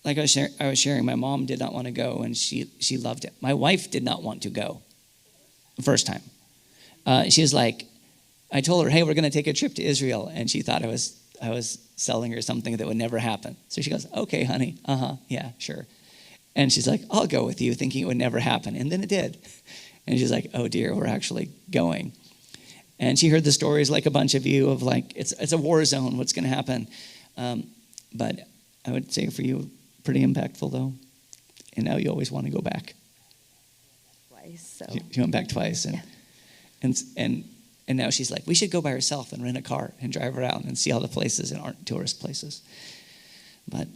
like I was sharing, my mom did not want to go, and she loved it. My wife did not want to go the first time. She was like, I told her, hey, we're going to take a trip to Israel, and she thought I was selling her something that would never happen. So she goes, okay, honey, yeah, sure. And she's like, I'll go with you, thinking it would never happen. And then it did. And she's like, oh dear, we're actually going. And she heard the stories like a bunch of you of like, it's a war zone, what's going to happen? But I would say for you, pretty impactful though. And now you always want to go back. Twice. So She went back twice. Yeah. And now she's like, we should go by herself and rent a car and drive around and see all the places that aren't tourist places. But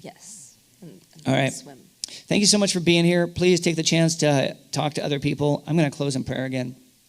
yes. And all right. Swim. Thank you so much for being here. Please take the chance to talk to other people. I'm going to close in prayer again.